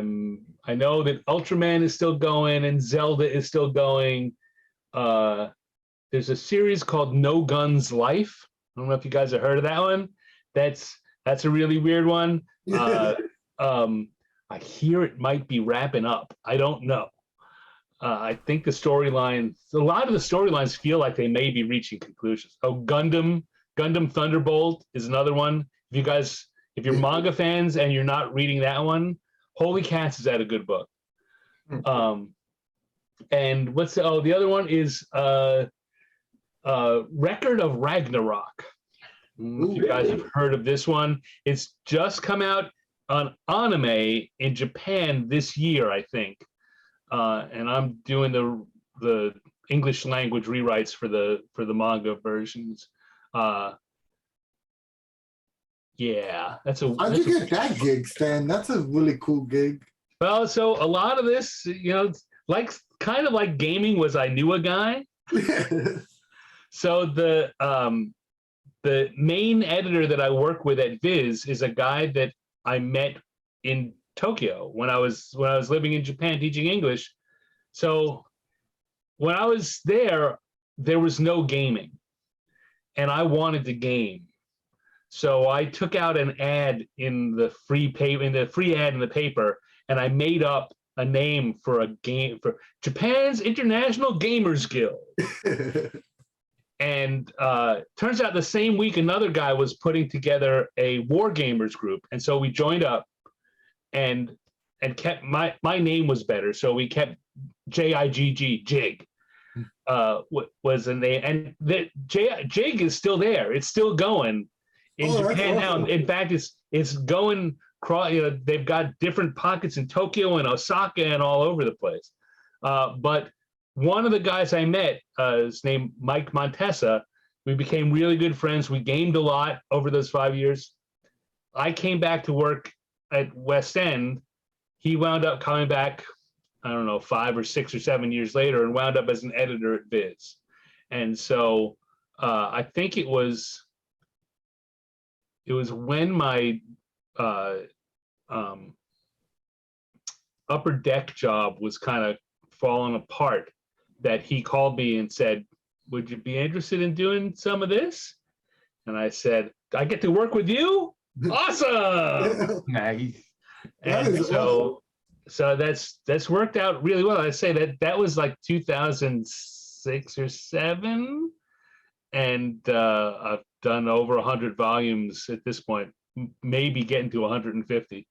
know that Ultraman is still going and Zelda is still going. There's a series called No Guns Life. I don't know if you guys have heard of that one. That's a really weird one. I hear it might be wrapping up. I don't know. I think a lot of the storylines feel like they may be reaching conclusions. Oh, Gundam Thunderbolt is another one. If you're manga fans and you're not reading that one, Holy Cats is that a good book. And the other one is Record of Ragnarok. If you guys have heard of this one, it's just come out on anime in Japan this year, I think. And I'm doing the English language rewrites for the manga versions. Yeah, how'd you get that gig, Stan? That's a really cool gig. Well, so a lot of this, kind of like gaming was I knew a guy. So the main editor that I work with at Viz is a guy that I met in Tokyo when I was living in Japan teaching English. So when I was there was no gaming, and I wanted to game. So I took out an ad in the free ad in the paper, and I made up a name for a game for Japan's International Gamers Guild. And turns out the same week another guy was putting together a war gamers group, and so we joined up and kept my name was better, so we kept JIGG Jig was the name, and the Jig is still there. It's still going in Japan now. In fact, it's going. They've got different pockets in Tokyo and Osaka and all over the place. But one of the guys I met is named Mike Montesa. We became really good friends. We gamed a lot over those 5 years. I came back to work at Westend. He wound up coming back, I don't know, 5 or 6 or 7 years later, and wound up as an editor at Viz. And so I think it was when my upper deck job was kind of falling apart that he called me and said, "Would you be interested in doing some of this?" And I said, "I get to work with you? Awesome!" Nice. And so that's worked out really well. I say that was like 2006 or 7, and I've done over 100 volumes at this point, maybe getting to 150.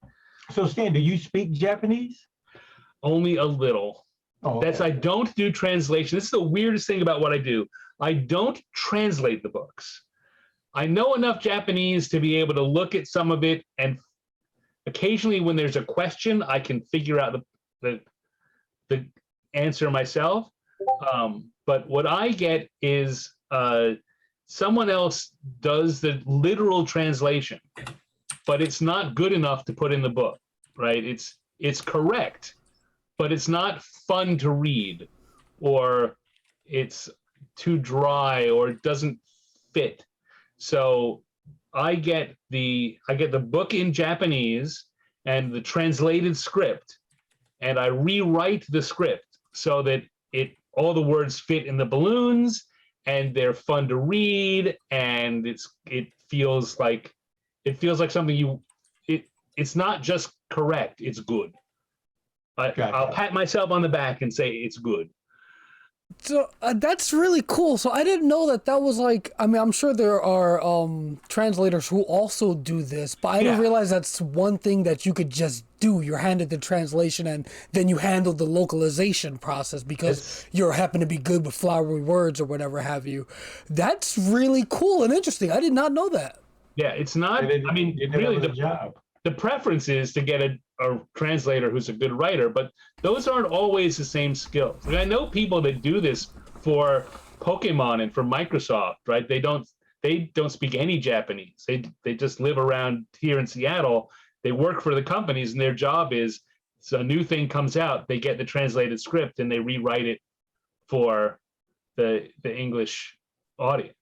So Stan, do you speak Japanese? Only a little. Oh, okay. I don't do translation. This is the weirdest thing about what I do. I don't translate the books. I know enough Japanese to be able to look at some of it, and occasionally when there's a question, I can figure out the answer myself. But what I get is someone else does the literal translation, but it's not good enough to put in the book, right? It's correct, but it's not fun to read, or it's too dry, or it doesn't fit. So I get the book in Japanese and the translated script, and I rewrite the script so that all the words fit in the balloons, and they're fun to read, and it feels like something it's not just correct, it's good. I'll pat myself on the back and say it's good. So that's really cool. So I didn't know that was like, I mean, I'm sure there are translators who also do this, but I didn't realize that's one thing that you could just do. You're handed the translation and then you handle the localization process because you happen to be good with flowery words or whatever have you. That's really cool and interesting. I did not know that. Yeah, it's not, I mean, really the preference is to get a translator who's a good writer, but those aren't always the same skills. Like, I know people that do this for Pokemon and for Microsoft, right? They don't speak any Japanese. They just live around here in Seattle. They work for the companies, and their job is, so a new thing comes out, they get the translated script and they rewrite it for the English audience.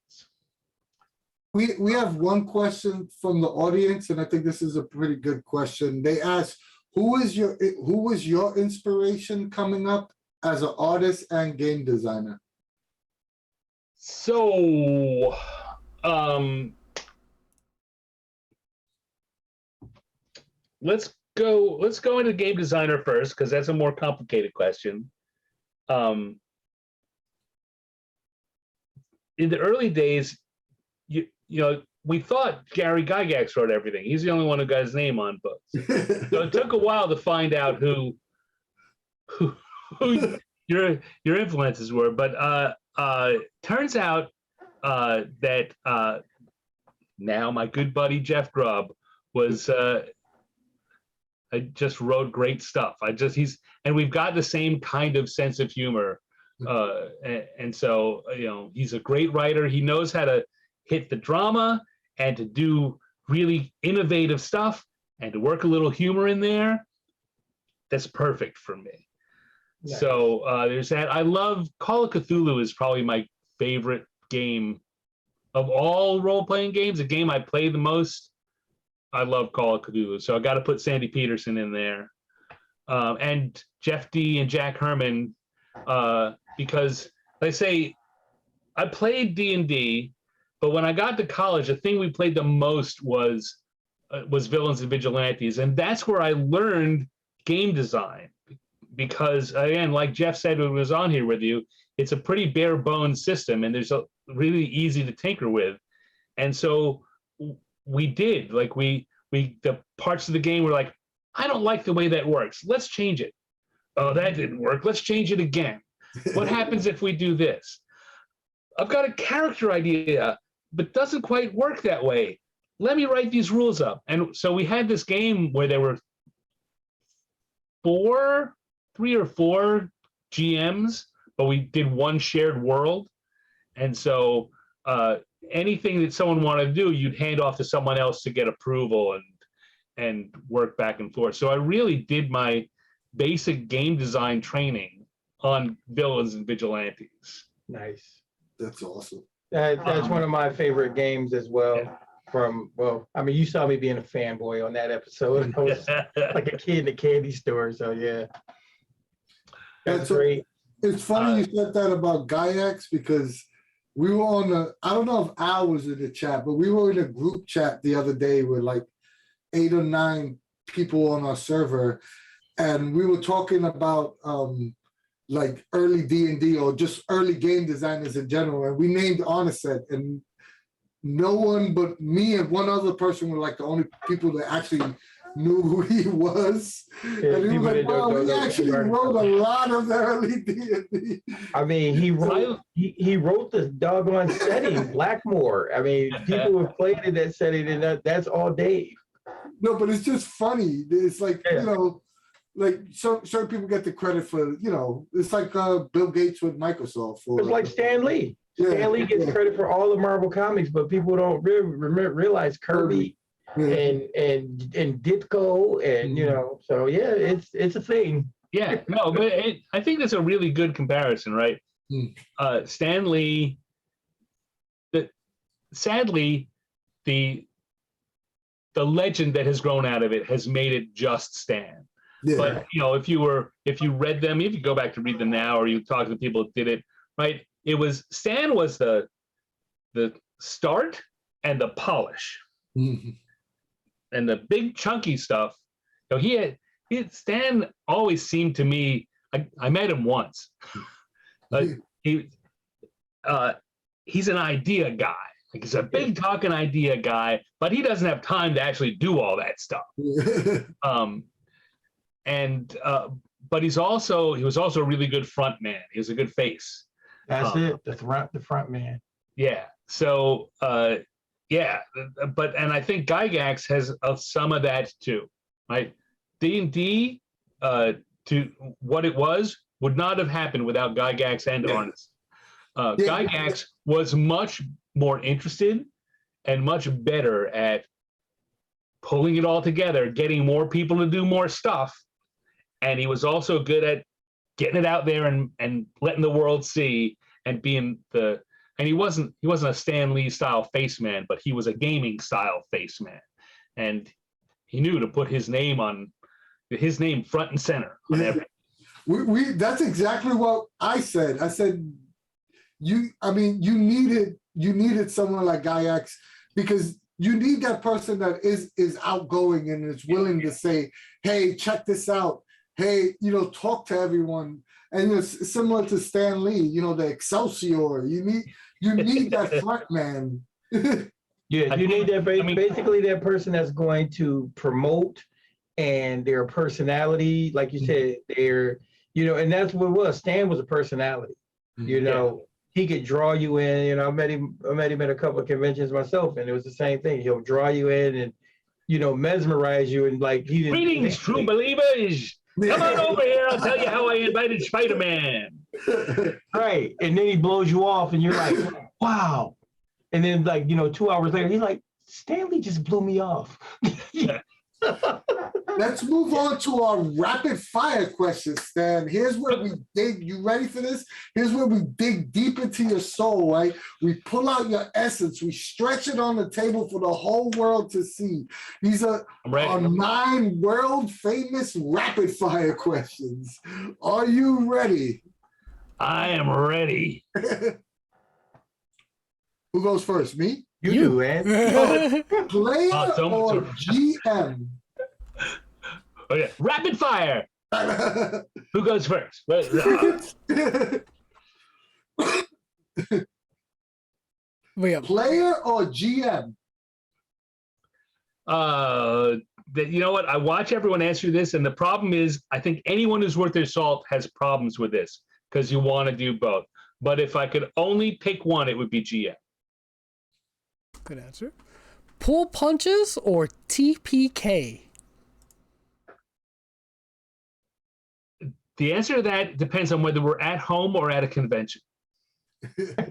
We have one question from the audience, and I think this is a pretty good question. They ask, who was your inspiration coming up as an artist and game designer? So, let's go into game designer first, because that's a more complicated question. In the early days, you know, we thought Gary Gygax wrote everything. He's the only one who got his name on books. So it took a while to find out who your influences were. But turns out that now my good buddy Jeff Grubb was I just wrote great stuff. And we've got the same kind of sense of humor. And so, you know, he's a great writer. He knows how to hit the drama and to do really innovative stuff and to work a little humor in there. That's perfect for me. Nice. So there's that. I love Call of Cthulhu is probably my favorite game of all role-playing games. The game I play the most. I love Call of Cthulhu. So I got to put Sandy Peterson in there. And Jeff D and Jack Herman, because they say I played D&D, but when I got to college, the thing we played the most was Villains and Vigilantes, and that's where I learned game design. Because again, like Jeff said when he was on here with you, it's a pretty bare bones system, and there's a really easy to tinker with. And so we did the parts of the game were like, I don't like the way that works. Let's change it. Oh, that didn't work. Let's change it again. What happens if we do this? I've got a character idea, but doesn't quite work that way. Let me write these rules up. And so we had this game where there were 3 or 4 GMs, but we did one shared world. And so anything that someone wanted to do, you'd hand off to someone else to get approval and work back and forth. So I really did my basic game design training on Villains and Vigilantes. Nice. That's awesome. That's one of my favorite games as well. Yeah. I mean, you saw me being a fanboy on that episode. I was like a kid in a candy store. So yeah, that's great. It's funny you said that about Gygax, because we were on I don't know if Al was in the chat, but we were in a group chat the other day with like 8 or 9 people on our server, and we were talking about like early D&D or just early game designers in general, and we named Onisset, and no one but me and one other person were like the only people that actually knew who he was. Yeah, and he was like, wow, we actually wrote a lot of the early D&D. I mean, he wrote the doggone setting, Blackmore. I mean, people have played in that setting, and that's all Dave. No, but it's just funny. It's like, you know, like certain people get the credit for, you know, it's like Bill Gates with Microsoft. It's like Stan Lee. Yeah. Stan Lee gets credit for all the Marvel comics, but people don't really realize Kirby and Ditko and, you know, so yeah, it's a thing. Yeah, no, but I think that's a really good comparison, right? Stan Lee, sadly, the legend that has grown out of it has made it just Stan. Yeah. But you know, if you read them, if you go back to read them now, or you talk to the people that did it, right? It was Stan was the start and the polish, and the big chunky stuff. You know, Stan always seemed to me. I met him once. He's an idea guy. Like, he's a big talking idea guy, but he doesn't have time to actually do all that stuff. But he was also a really good front man. He was a good face. That's it. The front man. Yeah. So yeah, and I think Gygax has some of that too, right? D&D to what it was would not have happened without Gygax and Arnis. Gygax was much more interested and much better at pulling it all together, getting more people to do more stuff. And he was also good at getting it out there and letting the world see and being the and he wasn't a Stan Lee style face man, but he was a gaming style face man, and he knew to put his name front and center on everything. That's exactly what I said. I said, you needed someone like Guy X, because you need that person that is outgoing and is willing to say, hey, check this out. Hey, talk to everyone. And it's similar to Stan Lee, the Excelsior. You need that front man. Yeah, you need that basically that person that's going to promote, and their personality, like you said, and that's what it was. Stan was a personality. He could draw you in. I met him at a couple of conventions myself, and it was the same thing. He'll draw you in and mesmerize you, and like he didn't. Greetings, true believers. Come on over here. I'll tell you how I invited Spider-Man. Right, and then he blows you off, and you're like, wow. And then 2 hours later, he's like, Stanley just blew me off. Let's move on to our rapid fire questions, Stan. Here's where we dig. You ready for this? Here's where we dig deep into your soul, right? We pull out your essence. We stretch it on the table for the whole world to see. These are our 9 world famous rapid fire questions. Are you ready? I am ready. Who goes first? Me? You do, man. Player or GM? Oh yeah, rapid fire. Who goes first? Player or GM? You know what? I watch everyone answer this, and the problem is, I think anyone who's worth their salt has problems with this because you want to do both. But if I could only pick one, it would be GM. Good answer. Pull punches or TPK? The answer to that depends on whether we're at home or at a convention. And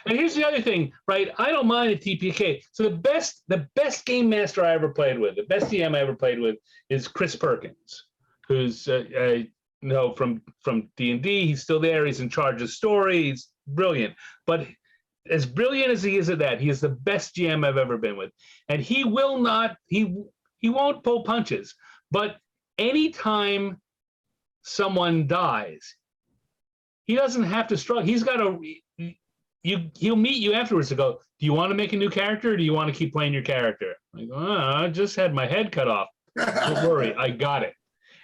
here's the other thing, right? I don't mind a TPK. So the best game master I ever played with, the best DM I ever played with, is Chris Perkins, who's from D&D. He's still there. He's in charge of story. He's brilliant. But as brilliant as he is at that, he is the best GM I've ever been with. And he will not, he won't pull punches. But anytime someone dies, he doesn't have to struggle. He's got he'll meet you afterwards to go, do you want to make a new character, or do you want to keep playing your character? Like, I just had my head cut off. Don't worry, I got it.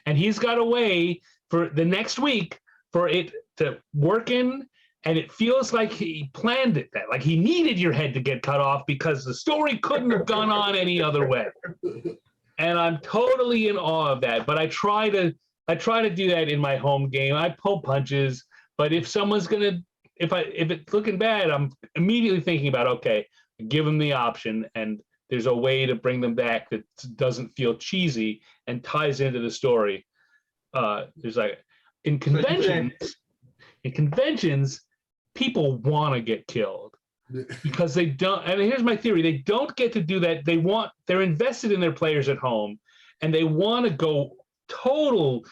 And he's got a way for the next week for it to work in, and it feels like he planned it that, like he needed your head to get cut off because the story couldn't have gone on any other way. And I'm totally in awe of that. But I try to do that in my home game. I pull punches, but if someone's gonna, if it's looking bad, I'm immediately thinking about, okay, give them the option, and there's a way to bring them back that doesn't feel cheesy and ties into the story. There's like in conventions, people want to get killed because they don't. And here's my theory: they don't get to do that. They're invested in their players at home, and they want to go total,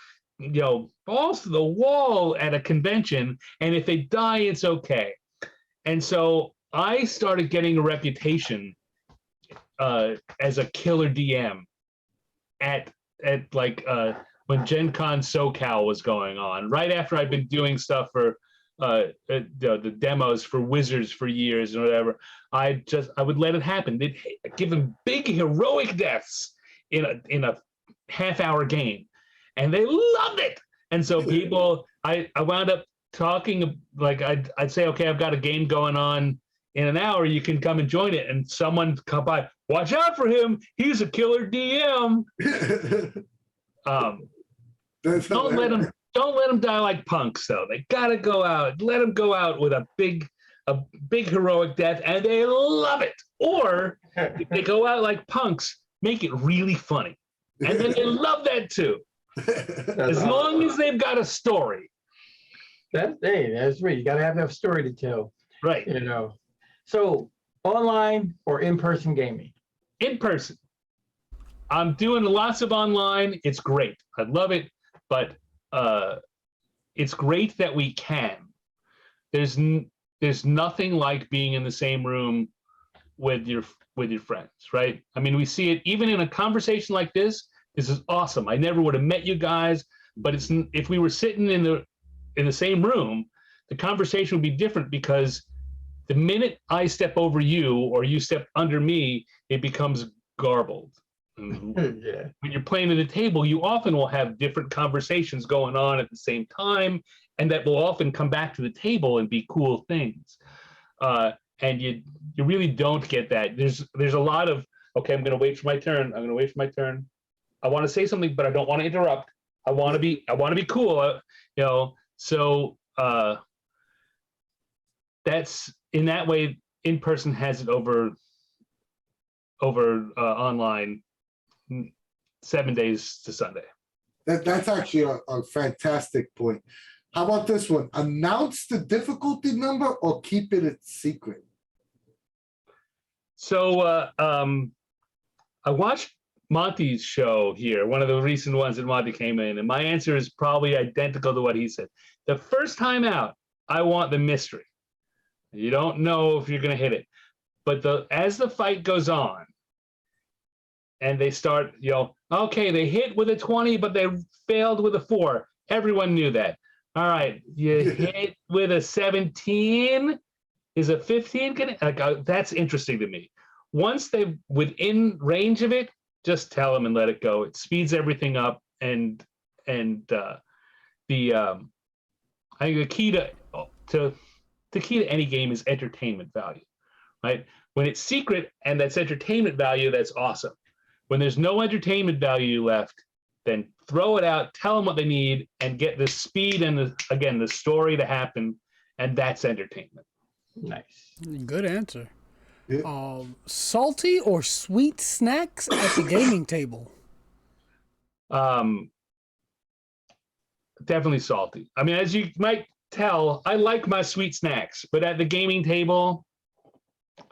balls to the wall at a convention. And if they die, it's okay. And so I started getting a reputation as a killer DM at when Gen Con SoCal was going on, right after I'd been doing stuff for the demos for Wizards for years and whatever. I would let it happen. They'd give them big heroic deaths in a half-hour game, and they loved it. And so people, I wound up talking, like I'd say, okay, I've got a game going on in an hour, you can come and join it. And someone come by, watch out for him, he's a killer DM. Don't let them die like punks, though. They gotta go out. Let them go out with a big heroic death, and they love it. Or if they go out like punks, make it really funny, and then they love that too. As long as they've got a story. That's right. You gotta have enough story to tell. Right. So online or in-person gaming? In person. I'm doing lots of online. It's great. I love it, but it's great that we can. there's nothing like being in the same room with your friends, right? I mean, we see it even in a conversation like this. This is awesome. I never would have met you guys, but if we were sitting in the same room, the conversation would be different, because the minute I step over you or you step under me, it becomes garbled. Yeah. When you're playing at a table, you often will have different conversations going on at the same time, and that will often come back to the table and be cool things. And you really don't get that. There's a lot of, okay, I'm going to wait for my turn. I'm going to wait for my turn. I want to say something, but I don't want to interrupt. I want to be cool. So that's, in that way, in person has it over online 7 days to Sunday. That's actually a fantastic point. How about this one? Announce the difficulty number or keep it a secret? So I watched Monty's show here, one of the recent ones that Monty came in, and my answer is probably identical to what he said. The first time out, I want the mystery. You don't know if you're going to hit it. But as the fight goes on, and they start, okay, they hit with a 20, but they failed with a 4. Everyone knew that. All right, you hit with a 17. Is a 15 gonna? That's interesting to me. Once they're within range of it, just tell them and let it go. It speeds everything up, and I think the key to any game is entertainment value, right? When it's secret and that's entertainment value, that's awesome. When there's no entertainment value left, then throw it out, tell them what they need, and get the speed and the story to happen, and that's entertainment. Nice. Good answer. Yeah. Salty or sweet snacks at the gaming table? Definitely salty. I mean, as you might tell, I like my sweet snacks, but at the gaming table,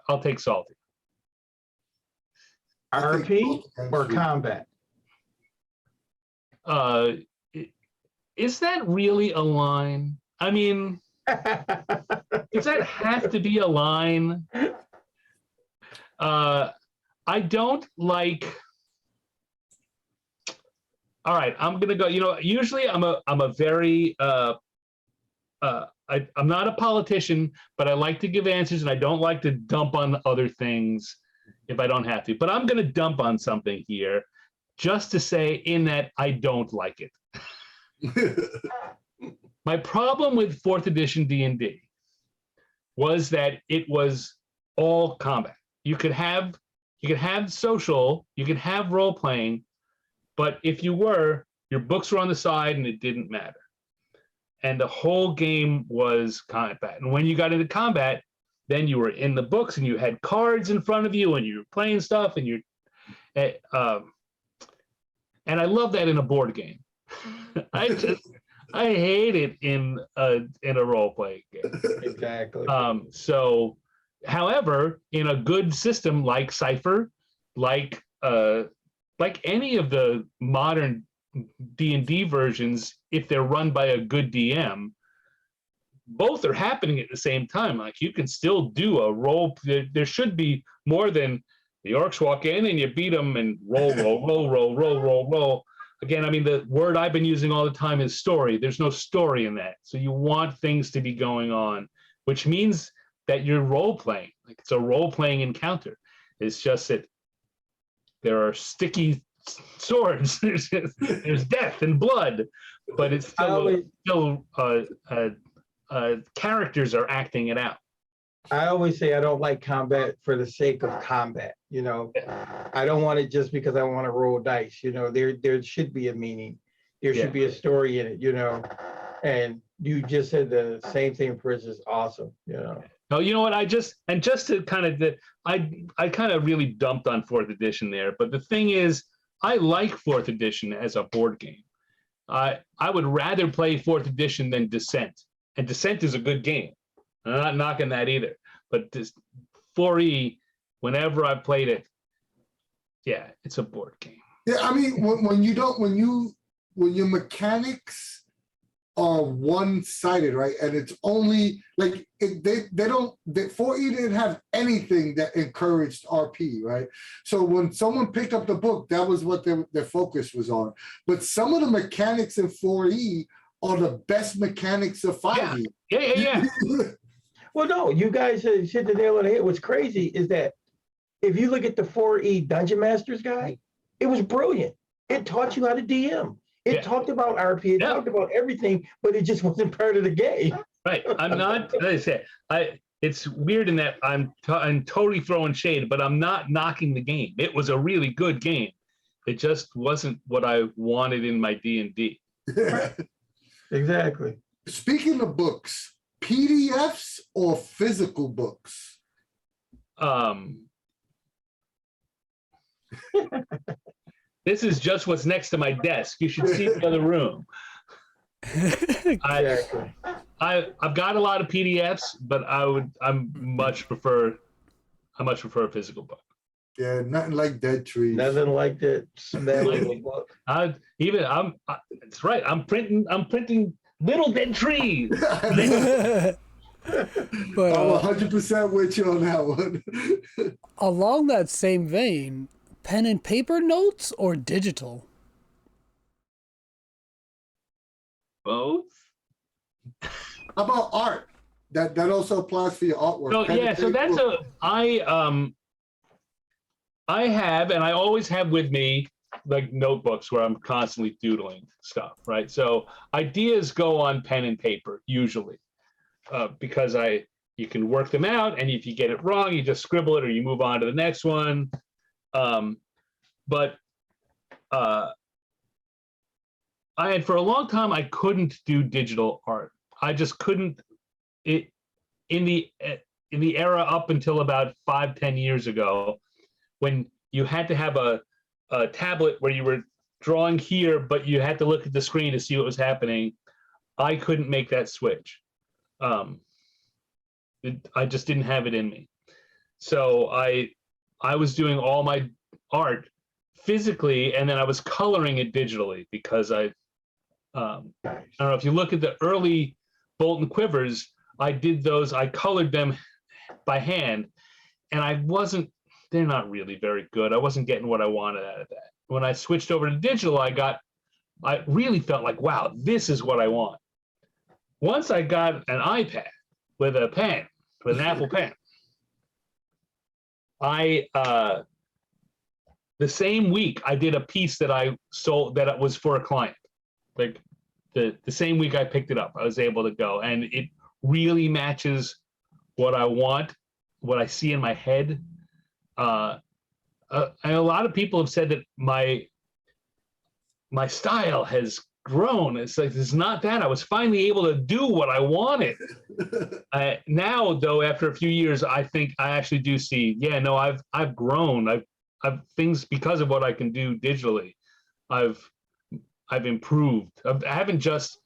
I'll take salty. RP or combat? Is that really a line? I mean, does that have to be a line? I don't like. All right, I'm gonna go. Usually I'm a very I'm not a politician, but I like to give answers, and I don't like to dump on other things if I don't have to. But I'm gonna dump on something here, just to say in that I don't like it. My problem with 4th edition D&D was that it was all combat. You could have social, you could have role playing, but if your books were on the side and it didn't matter. And the whole game was combat. And when you got into combat, then you were in the books and you had cards in front of you and you were playing stuff and and I love that in a board game. I hate it in a role playing game. Exactly. So, however, in a good system like Cypher, like any of the modern D&D versions, if they're run by a good DM, both are happening at the same time. Like, you can still do a role. There should be more than the orcs walk in and you beat them and roll. Again, I mean, the word I've been using all the time is story. There's no story in that. So you want things to be going on, which means that you're role-playing. Like, it's a role-playing encounter. It's just that there are sticky swords. There's death and blood, but it's still characters are acting it out. I always say I don't like combat for the sake of combat. I don't want it just because I want to roll dice. There should be a meaning. There should be a story in it. And you just said the same thing, which is awesome. No, you know what? Just to kind of I kind of really dumped on 4th edition there. But the thing is, I like 4th edition as a board game. I would rather play 4th edition than Descent, and Descent is a good game. I'm not knocking that either. But this 4E, whenever I played it, yeah, it's a board game. Yeah, I mean, when your mechanics are one-sided, right? And it's only like they don't. 4E didn't have anything that encouraged RP, right? So when someone picked up the book, that was what their focus was on. But some of the mechanics in 4E are the best mechanics of 5E. Yeah. Well, no, you guys hit the nail on the head. What's crazy is that if you look at the 4E Dungeon Master's Guide, it was brilliant. It taught you how to DM. It talked about RP. It talked about everything, but it just wasn't part of the game. Right. I'm not. Like I said, it's weird in that I'm totally throwing shade, but I'm not knocking the game. It was a really good game. It just wasn't what I wanted in my D&D. Exactly. Speaking of books, PDFs or physical books? This is just what's next to my desk. You should see the other room. I've got a lot of PDFs, but I much prefer a physical book. Yeah, nothing like Dead Trees. Nothing like that smell of a book. That's right. I'm printing little dead trees. But, I'm 100% with you on that one. Along that same vein, pen and paper notes or digital? Both. How about art? That also applies for your artwork. So that's I have, and I always have with me, like notebooks where I'm constantly doodling stuff, right? So ideas go on pen and paper usually, because you can work them out, and if you get it wrong, you just scribble it or you move on to the next one. But I had for a long time I couldn't do digital art. I just couldn't. In the era up until about 5-10 years ago, when you had to have a tablet where you were drawing here, but you had to look at the screen to see what was happening, I couldn't make that switch. I just didn't have it in me. So I was doing all my art physically, and then I was coloring it digitally because I don't know if you look at the early Bolt and Quivers, I did those. I colored them by hand, and they're not really very good. I wasn't getting what I wanted out of that. When I switched over to digital, I really felt like, wow, this is what I want. Once I got an iPad with a pen, with an Apple pen, the same week I did a piece that I sold that was for a client. Like the same week I picked it up, I was able to go, and it really matches what I want, what I see in my head. And a lot of people have said that my style has grown. It's like, it's not that. I was finally able to do what I wanted. Now, though, after a few years, I think I actually do see, I've grown. I've things because of what I can do digitally. I've improved. I haven't just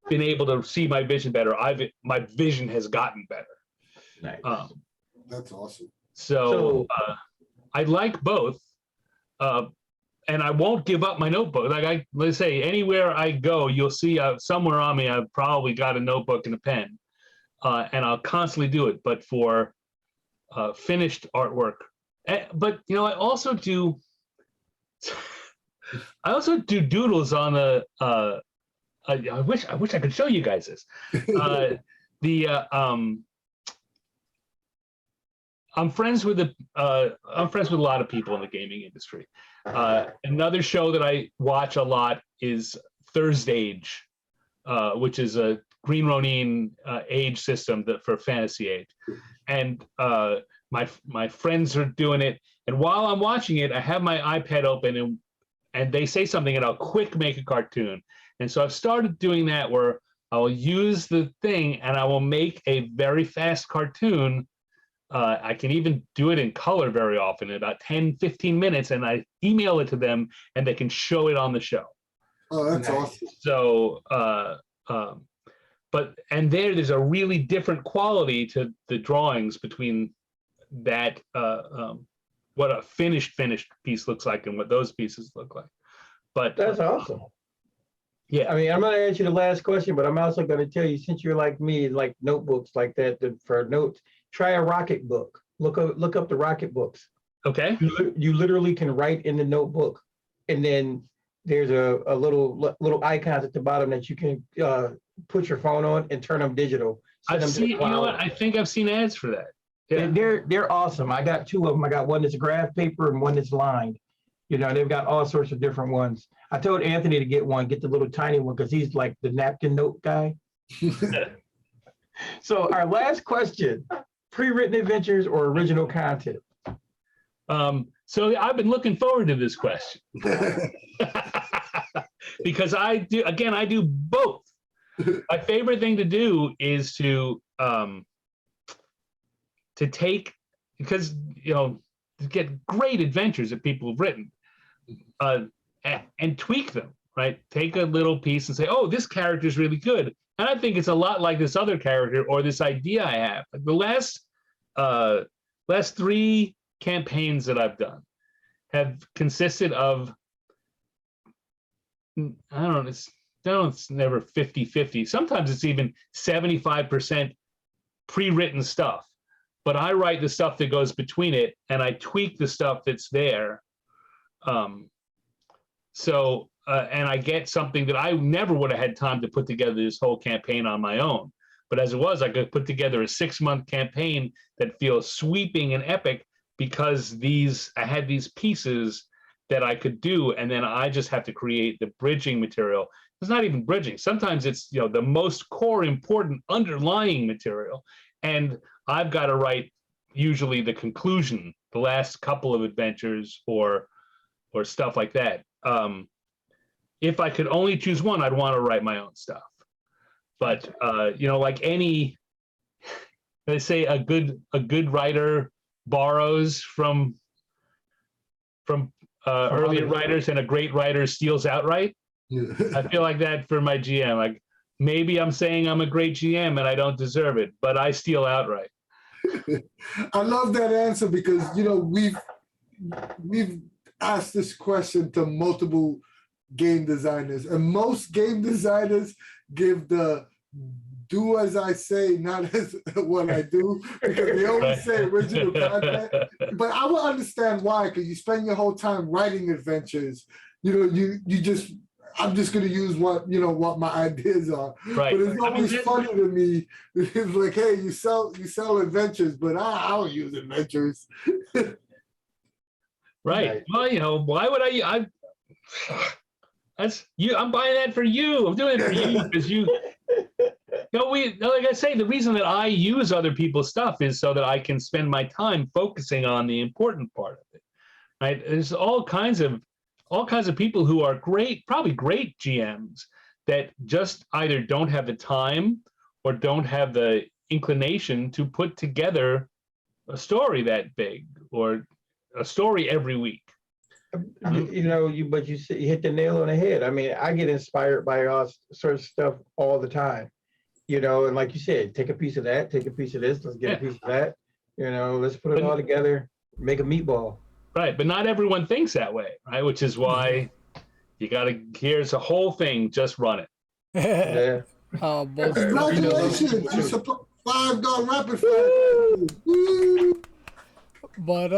been able to see my vision better. My vision has gotten better. Nice. That's awesome. So I like both, and I won't give up my notebook. Like let's say, anywhere I go, you'll see somewhere on me, I've probably got a notebook and a pen, and I'll constantly do it. But for finished artwork, but I also do doodles on the. I wish I could show you guys this. I'm friends with a lot of people in the gaming industry. Another show that I watch a lot is Thursdage, which is a Green Ronin age system for Fantasy Age, and my friends are doing it. And while I'm watching it, I have my iPad open, and they say something, and I'll quick make a cartoon. And so I've started doing that, where I will use the thing and I will make a very fast cartoon. I can even do it in color very often in about 10-15 minutes, and I email it to them and they can show it on the show. Oh, that's awesome. So there's a really different quality to the drawings between that what a finished piece looks like and what those pieces look like. But that's awesome. Yeah. I mean, I'm going to answer the last question, but I'm also going to tell you, since you're like me, like notebooks like that for notes, try a Rocket book. Look up the Rocket books. Okay. You literally can write in the notebook, and then there's a little icons at the bottom that you can put your phone on and turn them digital. I've seen. You know what? I think I've seen ads for that. Yeah. They're awesome. I got two of them. I got one that's graph paper and one that's lined. You know, they've got all sorts of different ones. I told Anthony to get the little tiny one, because he's like the napkin note guy. So our last question, pre-written adventures or original content? So I've been looking forward to this question because I do both. My favorite thing to do is to take, because, you know, to get great adventures that people have written, and tweak them, right? Take a little piece and say, oh, this character is really good. And I think it's a lot like this other character or this idea I have. Like the last 3 campaigns that I've done have consisted of, I don't know, it's never 50-50. Sometimes it's even 75% pre-written stuff. But I write the stuff that goes between it, and I tweak the stuff that's there. And I get something that I never would have had time to put together this whole campaign on my own. But as it was, I could put together a 6-month campaign that feels sweeping and epic, because I had these pieces that I could do, and then I just have to create the bridging material. It's not even bridging. Sometimes it's, you know, the most core important underlying material, and I've got to write usually the conclusion, the last couple of adventures or stuff like that. If I could only choose one, I'd want to write my own stuff. But you know, like they say, a good writer borrows from earlier writers, and a great writer steals outright. Yeah. I feel like that for my GM. Like, maybe I'm saying I'm a great GM and I don't deserve it, but I steal outright. I love that answer, because, you know, we've asked this question to multiple game designers, and most game designers give the do as I say, not as what I do, because they always say original content. But I will understand why, because you spend your whole time writing adventers. You know, you just, I'm just going to use what my ideas are. Right. But it's always funny to me. It's like, hey, you sell adventures, but I don't use adventures. Right. Well, you know, why would that's you. I'm buying that for you. I'm doing it for you because you. Like I say, the reason that I use other people's stuff is so that I can spend my time focusing on the important part of it. Right? There's all kinds of people who are great, probably great GMs, that just either don't have the time or don't have the inclination to put together a story that big or a story every week. You know, you hit the nail on the head. I mean, I get inspired by all sorts of stuff all the time. You know, and like you said, take a piece of that, take a piece of this, let's get a piece of that. You know, let's put it all together, make a meatball. Right, but not everyone thinks that way, right? Which is why you gotta. Here's a whole thing, just run it. Yeah. Congratulations! You support $5 rapid fire. Woo! But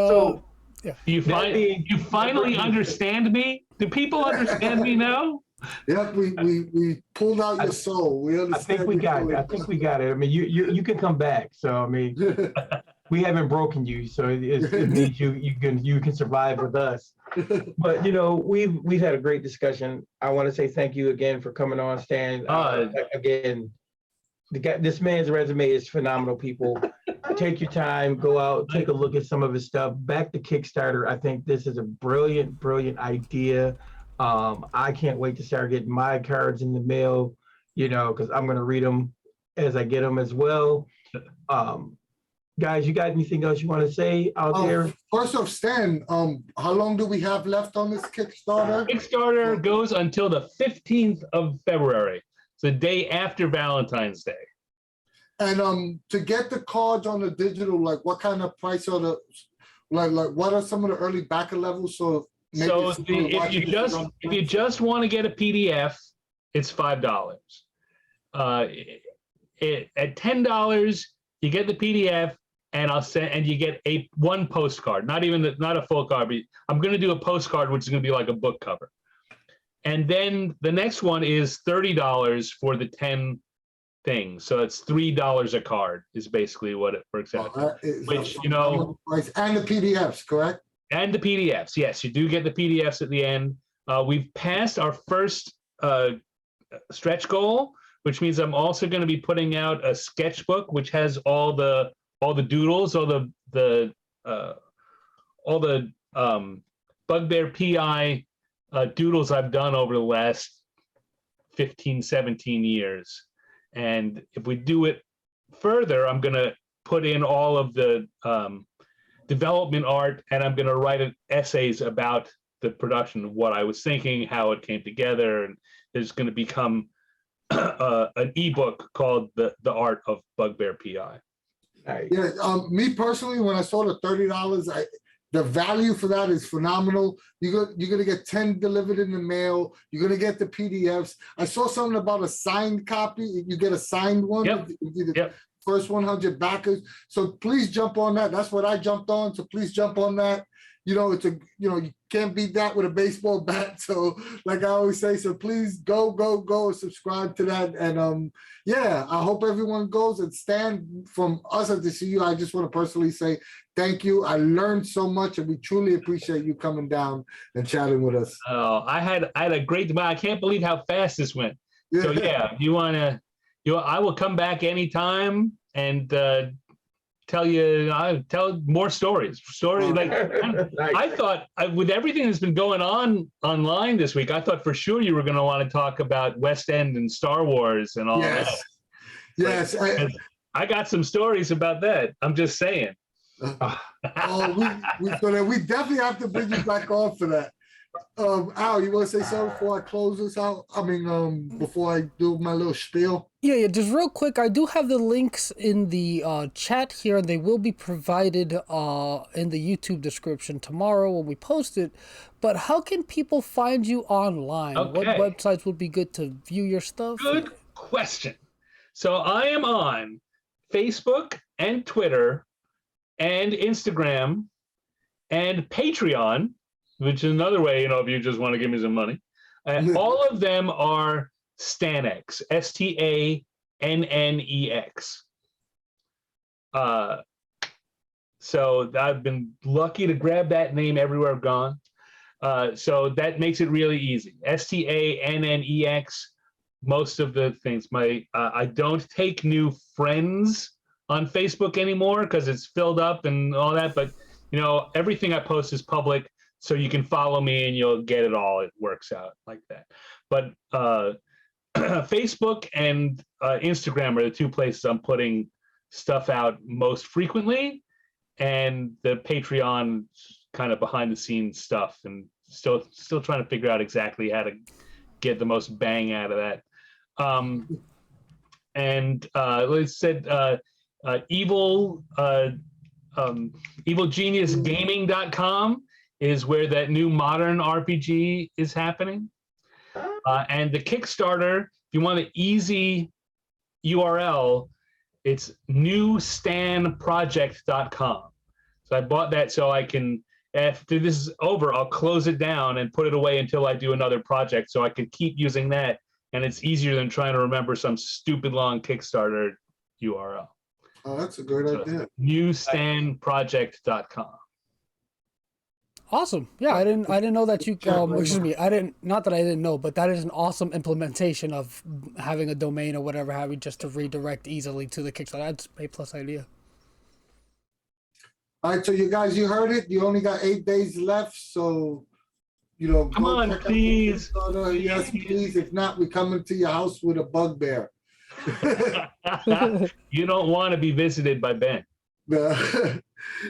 yeah. You finally understand me? Do people understand me now? Yep, we pulled out your soul. We understand. I think we got it. I mean, you can come back. So I mean, we haven't broken you, so it means you can survive with us. But you know, we've had a great discussion. I want to say thank you again for coming on, Stan. Again, this man's resume is phenomenal. People, take your time, go out, take a look at some of his stuff. Back to Kickstarter. I think this is a brilliant idea. I can't wait to start getting my cards in the mail, you know, because I'm going to read them as I get them as well. Guys, you got anything else you want to say out there? First off, Stan, how long do we have left on this Kickstarter? Kickstarter goes until the 15th of February. It's the day after Valentine's Day. And to get the cards on the digital, like what kind of price are the, like what are some of the early backer levels? So if you just want to get a PDF it's $5. At $10, you get the PDF, and you get one postcard, not a full card, but I'm going to do a postcard, which is going to be like a book cover. And then the next one is $30 for the 10 things. So it's $3 a card is basically what it works out to. Which, you know, and the PDFs, correct? And the PDFs, yes, you do get the PDFs at the end. We've passed our first stretch goal, which means I'm also going to be putting out a sketchbook, which has all the doodles, all the Bugbear P.I. Doodles I've done over the last 15, 17 years. And if we do it further, I'm going to put in all of the development art, and I'm going to write essays about the production of what I was thinking, how it came together, and there's going to become an ebook called the Art of Bugbear P.I. Nice. Yeah, me personally, when I saw the $30, the value for that is phenomenal. You're gonna get 10 delivered in the mail. You're gonna get the PDFs. I saw something about a signed copy. You get a signed one. Yep. First 100 backers. So please jump on that. That's what I jumped on. So please jump on that. You know, you can't beat that with a baseball bat. So like I always say, so please go and subscribe to that. And yeah, I hope everyone goes and stand from us at the CU. I just want to personally say thank you. I learned so much, and we truly appreciate you coming down and chatting with us. Oh, I had a great debate. I can't believe how fast this went. Yeah. So yeah, I will come back anytime and tell more stories. Like I thought, with everything that's been going on online this week, I thought for sure you were going to want to talk about Westend and Star Wars and all that. Yes. I got some stories about that. I'm just saying. We definitely have to bring you back on for that. Al, you want to say something before I close this out? I mean, before I do my little spiel? Yeah, just real quick, I do have the links in the chat here, and they will be provided in the YouTube description tomorrow when we post it. But how can people find you online? Okay. What websites would be good to view your stuff? Good question. So I am on Facebook and Twitter and Instagram and Patreon, which is another way, if you just want to give me some money. All of them are Stannex, STANNEX. So I've been lucky to grab that name everywhere I've gone. So that makes it really easy. STANNEX, most of the things. I don't take new friends on Facebook anymore because it's filled up and all that, but everything I post is public. So you can follow me and you'll get it all. It works out like that. But Facebook and Instagram are the two places I'm putting stuff out most frequently. And the Patreon kind of behind the scenes stuff, and still trying to figure out exactly how to get the most bang out of that. evilgeniusgaming.com is where that new modern RPG is happening. And the Kickstarter, if you want an easy URL, it's newstanproject.com. So I bought that so I can, after this is over, I'll close it down and put it away until I do another project, so I can keep using that. And it's easier than trying to remember some stupid long Kickstarter URL. Oh, that's a great idea. Newstanproject.com. Awesome. Yeah, I didn't know that you excuse me, not that I didn't know, but that is an awesome implementation of having a domain or whatever have you, just to redirect easily to the Kickstarter. That's a plus idea. All right, so you guys, you heard it. You only got 8 days left, so Come on, please. Yes, please. If not, we coming to your house with a bugbear. You don't want to be visited by Ben.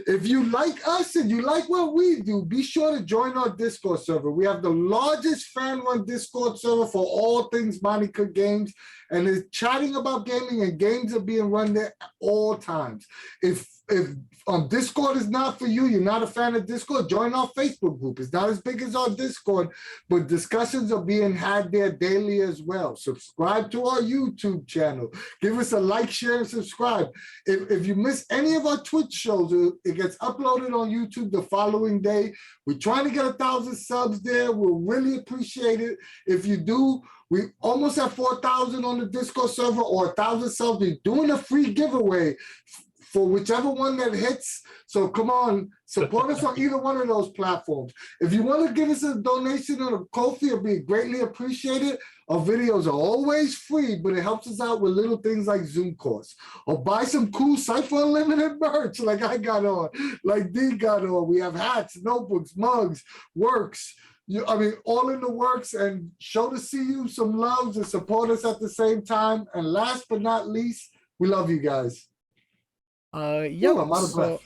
If you like us and you like what we do, be sure to join our Discord server. We have the largest fan-run Discord server for all things Monica Games, and it's chatting about gaming, and games are being run there at all times. If if Discord is not for you, you're not a fan of Discord, join our Facebook group. It's not as big as our Discord, but discussions are being had there daily as well. Subscribe to our YouTube channel. Give us a like, share, and subscribe. If you miss any of our Twitch shows, it gets uploaded on YouTube the following day. We're trying to get 1,000 subs there. We'll really appreciate it. If you do, we almost have 4,000 on the Discord server or 1,000 subs. We're doing a free giveaway for whichever one that hits. So come on, support us on either one of those platforms. If you want to give us a donation on a Ko-fi, it'll be greatly appreciated. Our videos are always free, but it helps us out with little things like Zoom calls. Or buy some cool Cypher Unlimited merch like I got on, like D got on. We have hats, notebooks, mugs, works. All in the works, and show the CU some love and support us at the same time. And last but not least, we love you guys. Yep. I'm out of breath.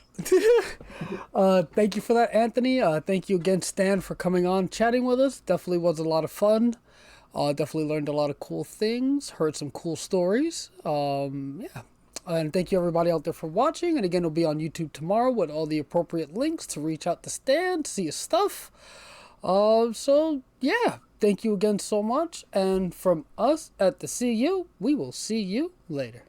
Thank you for that, Anthony. Thank you again, Stan, for coming on, chatting with us. Definitely was a lot of fun. Definitely learned a lot of cool things, heard some cool stories. Yeah. And thank you everybody out there for watching. And again, it'll be on YouTube tomorrow with all the appropriate links to reach out to Stan, to see his stuff. So yeah, thank you again so much. And from us at the CU, we will see you later.